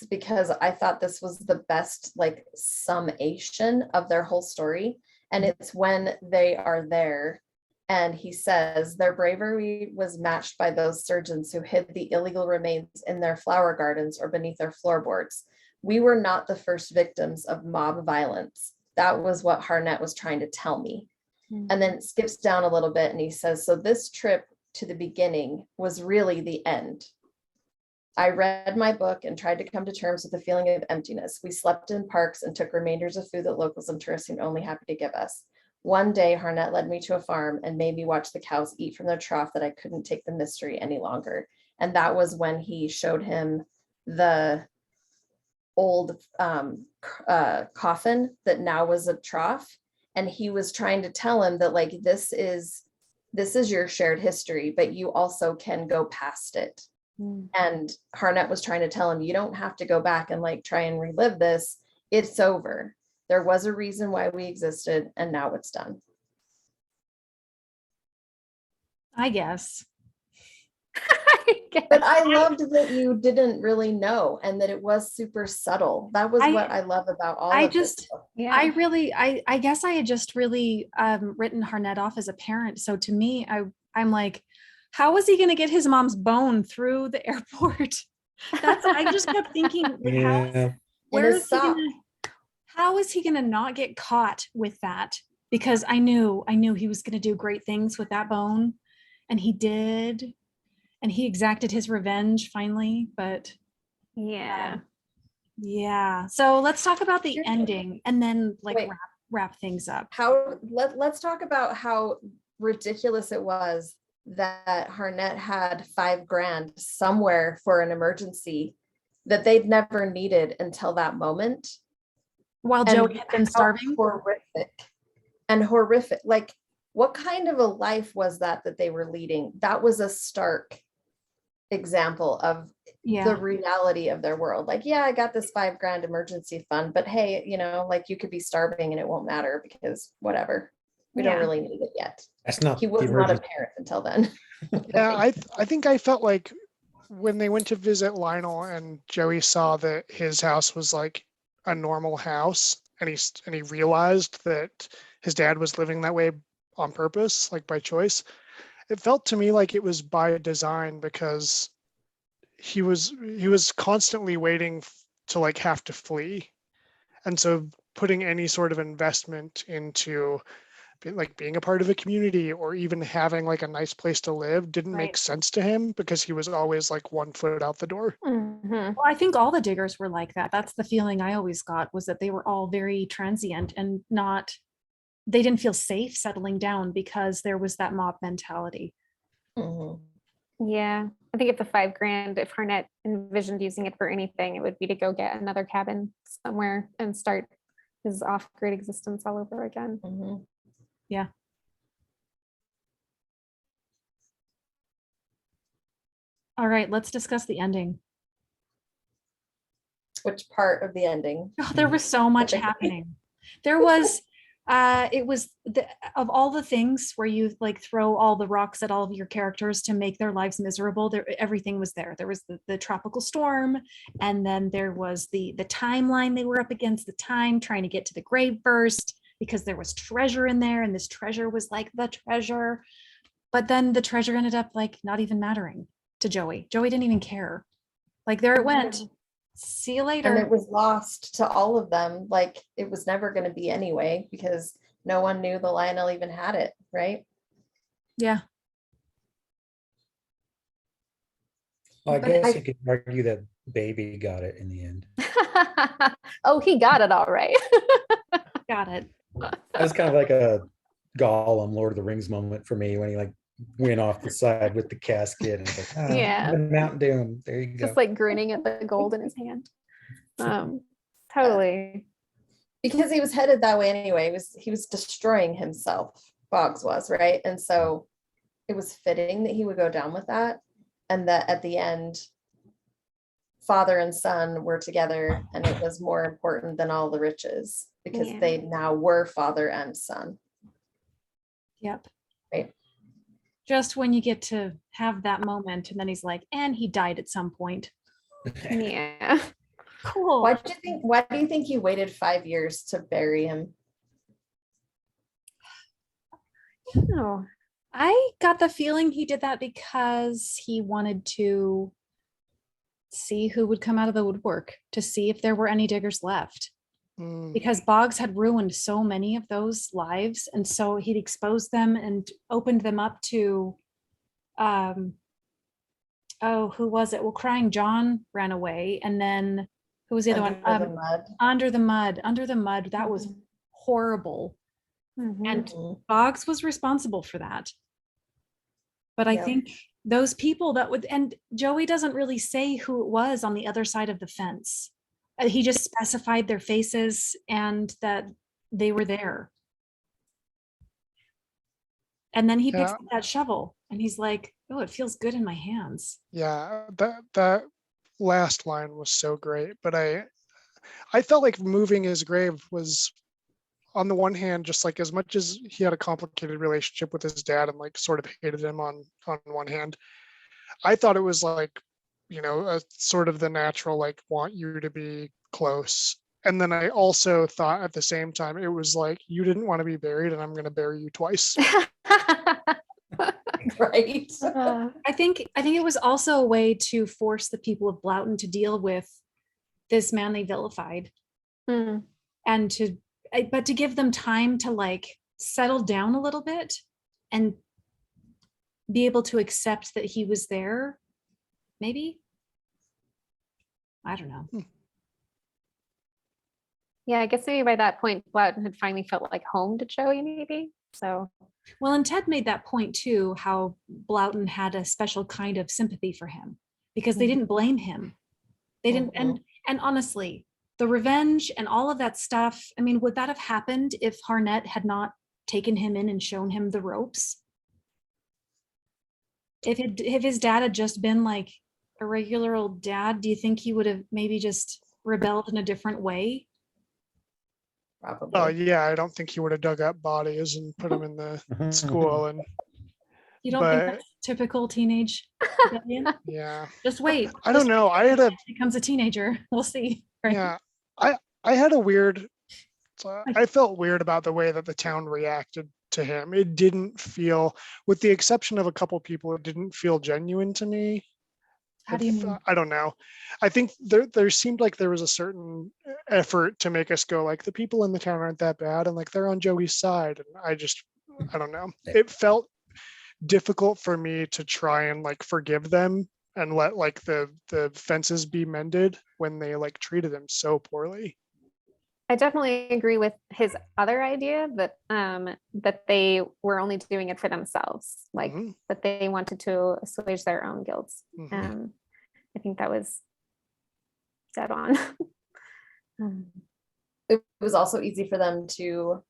because I thought this was the best like summation of their whole story. And it's when they are there and he says their bravery was matched by those surgeons who hid the illegal remains in their flower gardens or beneath their floorboards. We were not the first victims of mob violence. That was what Harnett was trying to tell me. And then it skips down a little bit and he says, so this trip to the beginning was really the end. I read my book and tried to come to terms with the feeling of emptiness. We slept in parks and took remainders of food that locals and tourists seemed only happy to give us. One day, Harnett led me to a farm and made me watch the cows eat from their trough that I couldn't take the mystery any longer. And that was when he showed him the old coffin that now was a trough. And he was trying to tell him that like, this is your shared history, but you also can go past it. And Harnett was trying to tell him, you don't have to go back and like try and relive this. It's over. There was a reason why we existed and now it's done. I guess. But I loved that you didn't really know and that it was super subtle. That was what I love about all of this book. Yeah. I guess I had just really written Harnett off as a parent. So to me, I'm like, how is he going to get his mom's bone through the airport? I just kept thinking, like, how is he going to not get caught with that? Because I knew he was going to do great things with that bone, and he did, and he exacted his revenge finally. But yeah. yeah. So let's talk about the ending, and then like wrap things up. Let's talk about how ridiculous it was that Harnett had $5,000 somewhere for an emergency that they'd never needed until that moment. While Joey had been starving. Horrific. Like, what kind of a life was that they were leading? That was a stark example of the reality of their world. Like, yeah, I got this $5,000 emergency fund, but hey, like you could be starving and it won't matter because whatever. We don't really need it yet. That's not. He was not a parent until then. Yeah, I think I felt like when they went to visit Lionel and Joey saw that his house was like a normal house, and he realized that his dad was living that way on purpose, like by choice. It felt to me like it was by design because he was constantly waiting to like have to flee, and so putting any sort of investment into like being a part of a community or even having like a nice place to live didn't make sense to him because he was always like 1 foot out the door. Well, I think all the diggers were like that. That's the feeling I always got, was that they were all very transient and not they didn't feel safe settling down because there was that mob mentality. Mhm. Yeah. I think if the $5,000, if Harnett envisioned using it for anything, it would be to go get another cabin somewhere and start his off-grid existence all over again. Mhm. Yeah. All right, let's discuss the ending. Which part of the ending? Oh, there was so much happening. There was, it was of all the things where you like throw all the rocks at all of your characters to make their lives miserable, there, everything was there. There was the tropical storm, and then there was the timeline they were up against, the time trying to get to the grave first, because there was treasure in there, and this treasure was like the treasure. But then the treasure ended up like not even mattering to Joey. Joey didn't even care. Like there it went. See you And later. it was lost to all of them. Like it was never going to be anyway, because no one knew the Lionel even had it, right? Yeah. Well, I But guess you could argue that baby got it in the end. Oh, he got it all right. Got it. That was kind of like a Gollum, Lord of the Rings moment for me when he like went off the side with the casket and like, Yeah. Mount Doom. There you go. Just like grinning at the gold in his hand. Totally. Because he was headed that way anyway. He was destroying himself, Boggs was, right? And so it was fitting that he would go down with that, and that at the end father and son were together, and it was more important than all the riches, because Yeah. they now were father and son. Yep. Right. Just when you get to have that moment, and then he's like, and he died at some point. Yeah. Cool. Why do you think you waited 5 years to bury him? Oh, I got the feeling he did that because he wanted to see who would come out of the woodwork, to see if there were any diggers left. Because Boggs had ruined so many of those lives, and so he'd exposed them and opened them up to oh, who was it? Well, Crying John ran away, and then who was the other one? Under the mud. Under the mud. That was horrible. mhm. And Mhm. Boggs was responsible for that. But I Yeah. think those people that would, and Joey doesn't really say who it was on the other side of the fence. He just specified their faces and that they were there. And then he picks Yeah. up that shovel and he's like, oh, it feels good in my hands. Yeah, that last line was so great, but I felt like moving his grave was, on the one hand, just like as much as he had a complicated relationship with his dad and like sort of hated him on one hand, I thought it was like, a sort of the natural like want you to be close. And then I also thought at the same time it was like, you didn't want to be buried and I'm going to bury you twice. Right. I think it was also a way to force the people of Bloughton to deal with this man they vilified, Mm. and but to give them time to like settle down a little bit and be able to accept that he was there. Maybe. I don't know. Yeah, I guess maybe by that point, Bloughton had finally felt like home to Joey, maybe. So, Well, and Ted made that point too, how Bloughton had a special kind of sympathy for him because they didn't blame him. They didn't, and honestly, the revenge and all of that stuff, I mean, would that have happened if Harnett had not taken him in and shown him the ropes? If his dad had just been like a regular old dad, do you think he would have maybe just rebelled in a different way? Probably. Oh yeah, I don't think he would have dug up bodies and put them in the school. And You don't think but that's typical teenage rebellion? yeah, Just wait. I don't Just know. wait I had till a he becomes a teenager. We'll see. Right? yeah, I had a weird. I felt weird about the way that the town reacted to him. It didn't feel, with the exception of a couple people, it didn't feel genuine to me. How do you mean? I don't know. I think there seemed like there was a certain effort to make us go like, the people in the town aren't that bad and like they're on Joey's side. And I don't know. It felt difficult for me to try and like forgive them and let like the fences be mended when they like treated him so poorly. I definitely agree with his other idea that that they were only doing it for themselves, like Mhm, that they wanted to assuage their own guilt. mhm. I think that was dead on. It was also easy for them to,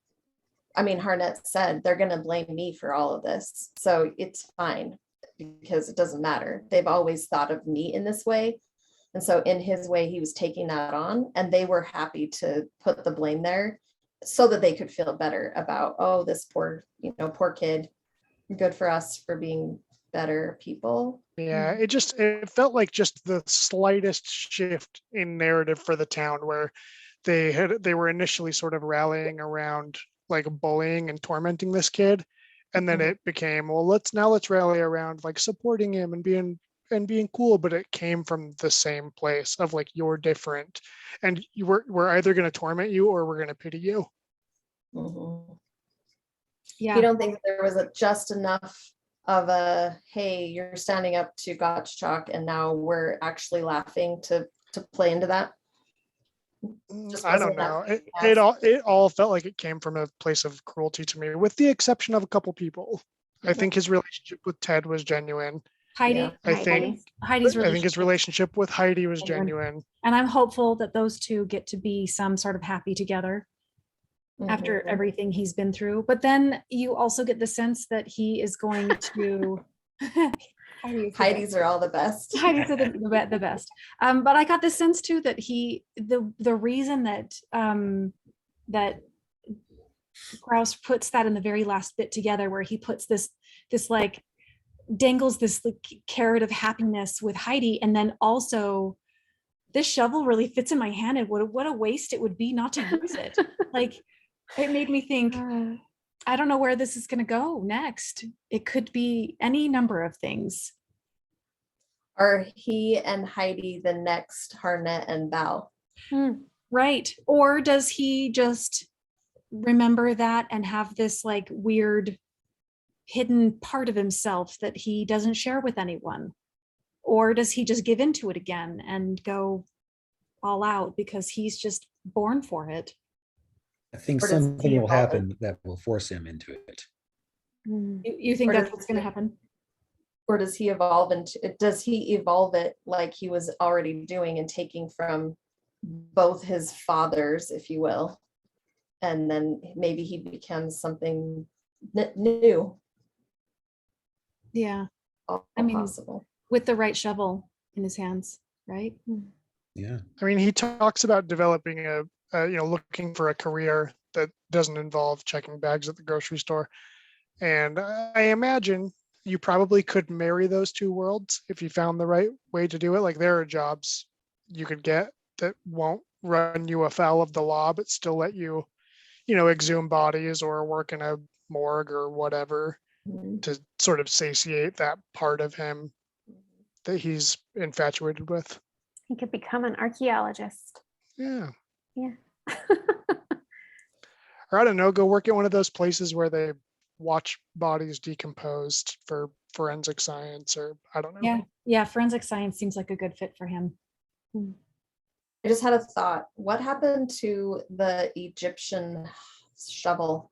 I mean, Harnett said they're going to blame me for all of this. So it's fine because it doesn't matter. They've always thought of me in this way. And so in his way, he was taking that on, and they were happy to put the blame there so that they could feel better about, oh, this poor, poor kid. Good for us for being better people. Yeah, it felt like just the slightest shift in narrative for the town, where they were initially sort of rallying around like bullying and tormenting this kid, and then Mhm. it became, well, let's rally around like supporting him and being cool. But it came from the same place of like, you're different, and we're either going to torment you or we're going to pity you. Mhm. Yeah. You don't think that there was just enough of a, hey, you're standing up to Gottschalk and now we're actually laughing to play into that? Just I don't wasn't that know. fast? It all felt like it came from a place of cruelty to me, with the exception of a couple people. I Mhm. think his relationship with Ted was genuine. Heidi, I Heidi. think Heidi's I think his relationship, relationship with Heidi was genuine. genuine. And I'm hopeful that those two get to be some sort of happy together after Mhm. everything he's been through. But then you also get the sense that he is going to Heidi is the best. Heidi's are all the best. Heidi's are the best. But I got the sense too that the reason that that Kraus puts that in the very last bit together, where he puts this like dangles this like carrot of happiness with Heidi, and then also this shovel really fits in my hand, and what a waste it would be not to use it. Like, it made me think, I don't know where this is going to go next. It could be any number of things. Are he and Heidi the next Harnett and Val? Right. Or does he just remember that and have this like weird hidden part of himself that he doesn't share with anyone? Or does he just give into it again and go all out because he's just born for it? I think Or does something he will evolve happen that will force him into it. You think Or that's does what's going to he- happen? Or does he evolve into it? Does he evolve it like he was already doing and taking from both his fathers, if you will, and then maybe he becomes something new? Yeah. All I mean, possible. with the right shovel in his hands, right? Yeah. I mean, he talks about developing looking for a career that doesn't involve checking bags at the grocery store. And I imagine you probably could marry those two worlds if you found the right way to do it. Like, there are jobs you could get that won't run you afoul of the law, but still let you, exhume bodies or work in a morgue or whatever, Mhm. to sort of satiate that part of him that he's infatuated with. He could become an archaeologist. Yeah. Yeah. Or I don't know, go work at one of those places where they watch bodies decomposed for forensic science, or I don't know. Yeah. Yeah. Forensic science seems like a good fit for him. I just had a thought. What happened to the Egyptian shovel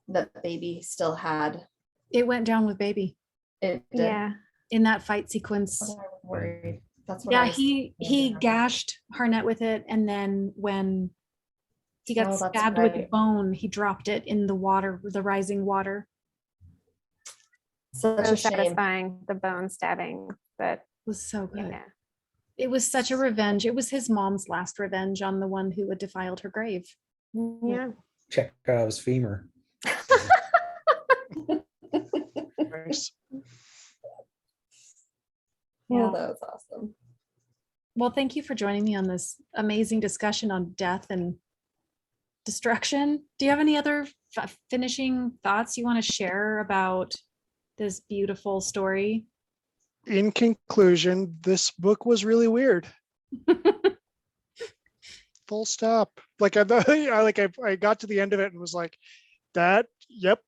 that baby still had? It went down with baby It did. Yeah. in that fight sequence. That's what I was worried. That's what Yeah, I was he thinking. gashed Harnett with it, and then when he got Oh, that's stabbed with the right. bone, he dropped it in the water, the rising water. Such So a shame. satisfying, the bone stabbing, but It was so good. yeah. It was such a revenge. It was his mom's last revenge on the one who had defiled her grave. Yeah. Chekhov's femur. Nice. Yeah. Oh, that was awesome. Well, thank you for joining me on this amazing discussion on death and destruction. Do you have any other finishing thoughts you want to share about this beautiful story? In conclusion, this book was really weird. Full stop. Like, I got to the end of it and was like, yep,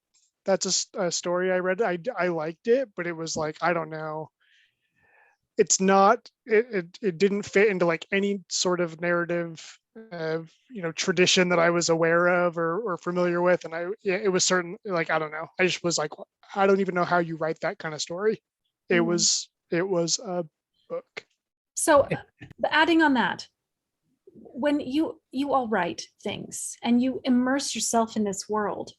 that's a story I read. I liked it, but it was like, I don't know. It's not, it didn't fit into like any sort of narrative tradition that I was aware of or familiar with. And it was certain, like, I don't know. I just was like, I don't even know how you write that kind of story. It was a book. So adding on that, when you all write things and you immerse yourself in this world,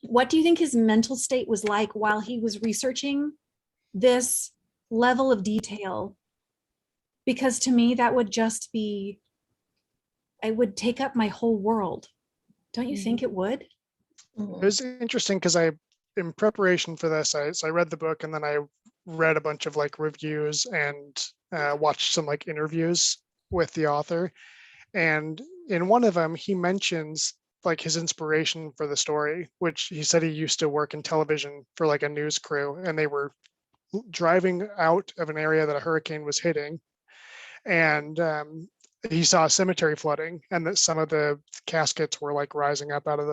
what do you think his mental state was like while he was researching this level of detail? Because to me, that would just be, it would take up my whole world. Don't you think it would? It was interesting because in preparation for this, I read the book and then I read a bunch of like reviews and watched some like interviews with the author. And in one of them, he mentions like his inspiration for the story, which he said he used to work in television for like a news crew, and they were driving out of an area that a hurricane was hitting. And he saw cemetery flooding and that some of the caskets were like rising up out of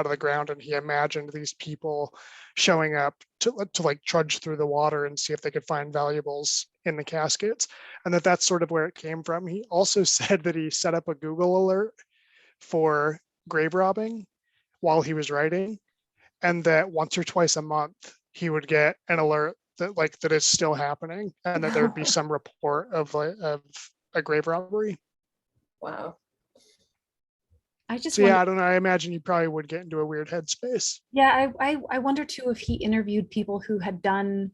the ground, and he imagined these people showing up to like trudge through the water and see if they could find valuables in the caskets, and that's sort of where it came from. He also said that he set up a Google alert for grave robbing while he was writing, and that once or twice a month he would get an alert that it's still happening and that there would be some report of a grave robbery. Wow. I just So wonder, yeah, I don't know. I imagine you probably would get into a weird headspace. yeah, I wonder too if he interviewed people who had done.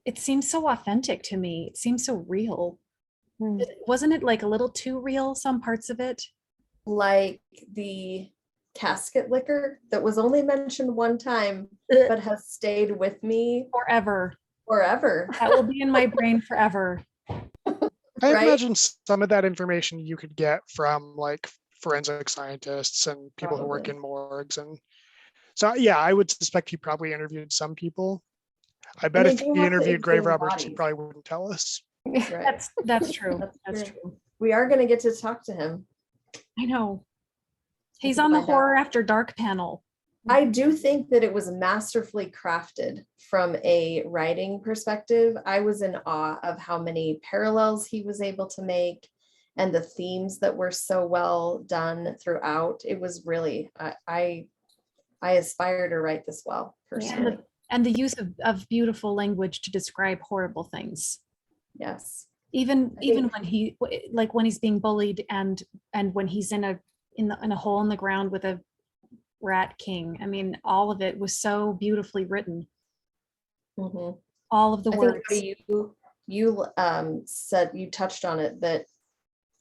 It seems so authentic to me. It seems so real. Wasn't it like a little too real? Some parts of it. Like the casket liquor that was only mentioned one time, but has stayed with me Forever. forever. That will be in my brain forever. I Right? imagine some of that information you could get from like forensic scientists and people who work Probably. in morgues. And so, yeah, I would suspect he probably interviewed some people. I bet they if do he have to interviewed grave exhume robbers, he bodies. probably wouldn't tell us. Right. That's true. That's That's true. true. We are going to get to talk to him. I know. He's can on the find out. Horror After Dark panel. I do think that it was masterfully crafted from a writing perspective. I was in awe of how many parallels he was able to make and the themes that were so well done throughout. It was really, I aspire to write this well personally. And the use of beautiful language to describe horrible things. Yes. Even think- when he's being bullied and when he's in a hole in the ground with a rat king. I mean, all of it was so beautifully written. Mhm. All of the I words. think you said, you touched on it, that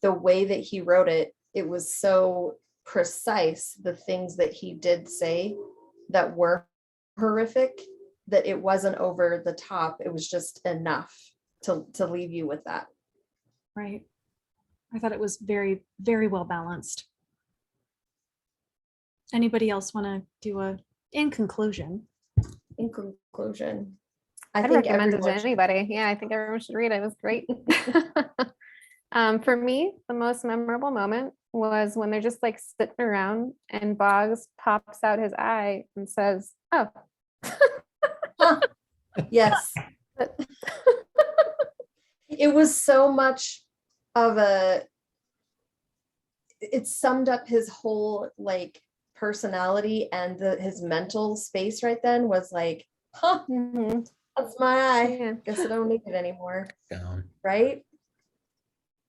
the way that he wrote it, it was so precise, the things that he did say that were horrific, that it wasn't over the top. It was just enough to leave you with that. Right. I thought it was very, very well balanced. Anybody else want to do in conclusion? In conclusion, I I'd think recommend it to everyone should- anybody. Yeah, I think everyone should read it. It was great. For me, the most memorable moment was when they're just like sitting around and Boggs pops out his eye and says, "Oh." Yes. It was so much of it summed up his whole like personality, and his mental space right then was like, huh, Mhm. that's my eye. Yeah. Guess I don't need it anymore. Down. Right?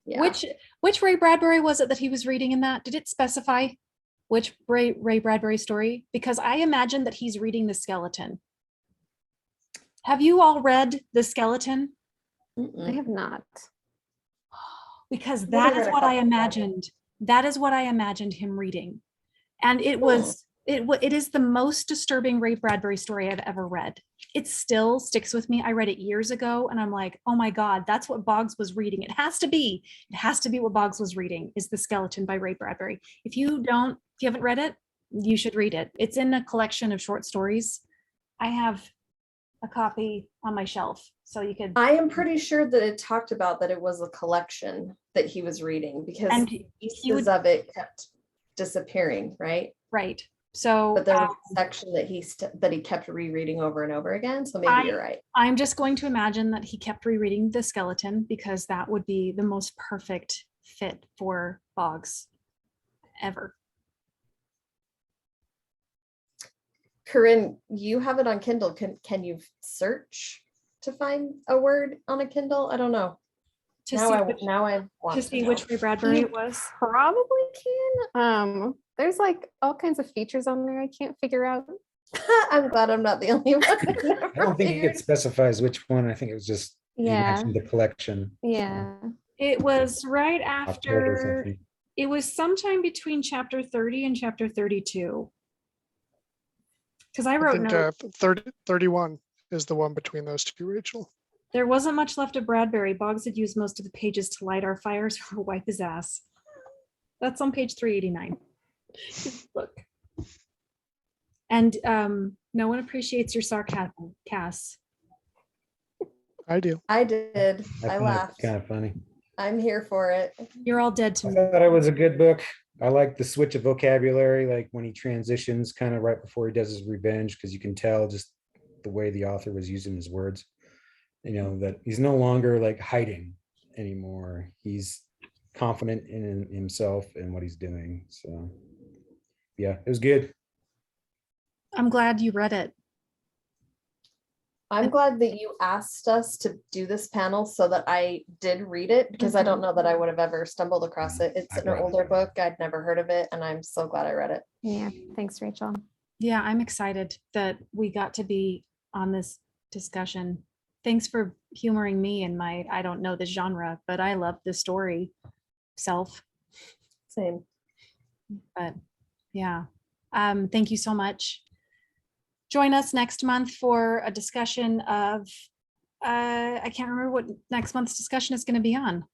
Yeah. Which Ray Bradbury was it that he was reading in that? Did it specify which Ray Bradbury story? Because I imagine that he's reading The Skeleton. Have you all read The Skeleton? I Mm-mm. have not. Because I've that read is a what I couple of them. imagined. That is what I imagined him reading. And it was, it is the most disturbing Ray Bradbury story I've ever read. It still sticks with me. I read it years ago and I'm like, oh my God, that's what Boggs was reading. It has to be what Boggs was reading, is The Skeleton by Ray Bradbury. If you haven't read it, you should read it. It's in a collection of short stories. I have a copy on my shelf, so you could. I am pretty sure that it talked about that it was a collection that he was reading, because And pieces of it kept disappearing, right? right. So But there was a section that he kept rereading over and over again. So maybe you're right. I'm just going to imagine that he kept rereading The Skeleton because that would be the most perfect fit for Boggs. ever. Corinne, you have it on Kindle. Can you search to find a word on a Kindle? I don't know. To Now see I which, want to see which Ray Bradbury it was. Probably can. There's like all kinds of features on there I can't figure out. I'm glad I'm not the only one. I don't think it specifies which one. I think it was just, you Yeah. mentioned the collection. Yeah. It was right October after, something. it was sometime between chapter 30 and chapter 32. Because I I wrote think notes. 31 is the one between those two, Rachel. There wasn't much left of Bradbury. Boggs had used most of the pages to light our fires or wipe his ass. That's on page 389. Look. And no one appreciates your sarcasm, Cass. I do. I did. I Kind laughed. of funny. I'm here for it. You're all dead to I me. thought it was a good book. I like the switch of vocabulary, like when he transitions kind of right before he does his revenge, because you can tell just the way the author was using his words, that he's no longer like hiding anymore. He's confident in himself and what he's doing. So yeah, it was good. I'm glad you read it. I'm glad that you asked us to do this panel so that I did read it, because I don't know that I would have ever stumbled across it. It's an older book. I'd never heard of it, and I'm so glad I read it. Yeah. Thanks, Rachel. Yeah, I'm excited that we got to be on this discussion. Thanks for humoring me and my, I don't know the genre, but I love the story self. Same. But yeah, thank you so much. Join us next month for a discussion of, I can't remember what next month's discussion is going to be on.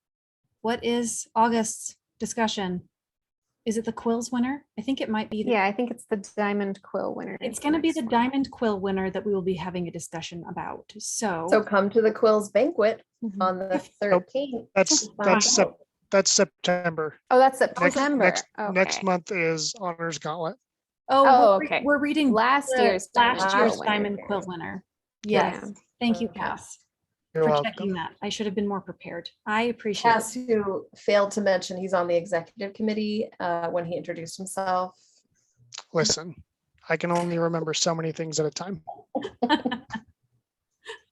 What is August's discussion? Is it the Quills winner? I think it might be. Yeah, I think it's the Diamond Quill winner. It's going to be the Diamond Quill winner that we will be having a discussion about. So come to the Quills banquet Mhm. on the 13th. That's September. Oh, that's Next September. next Okay. next month is Honors Gauntlet. Oh, we're, okay. we're reading Last the year's last year's winner. Diamond Quill winner. Yes. Yeah. Thank you, Okay. Cass, You're for welcome. checking that. I should have been more prepared. I appreciate it. Cass, who failed to mention he's on the executive committee when he introduced himself. Listen, I can only remember so many things at a time.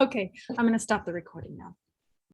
Okay, I'm going to stop the recording now.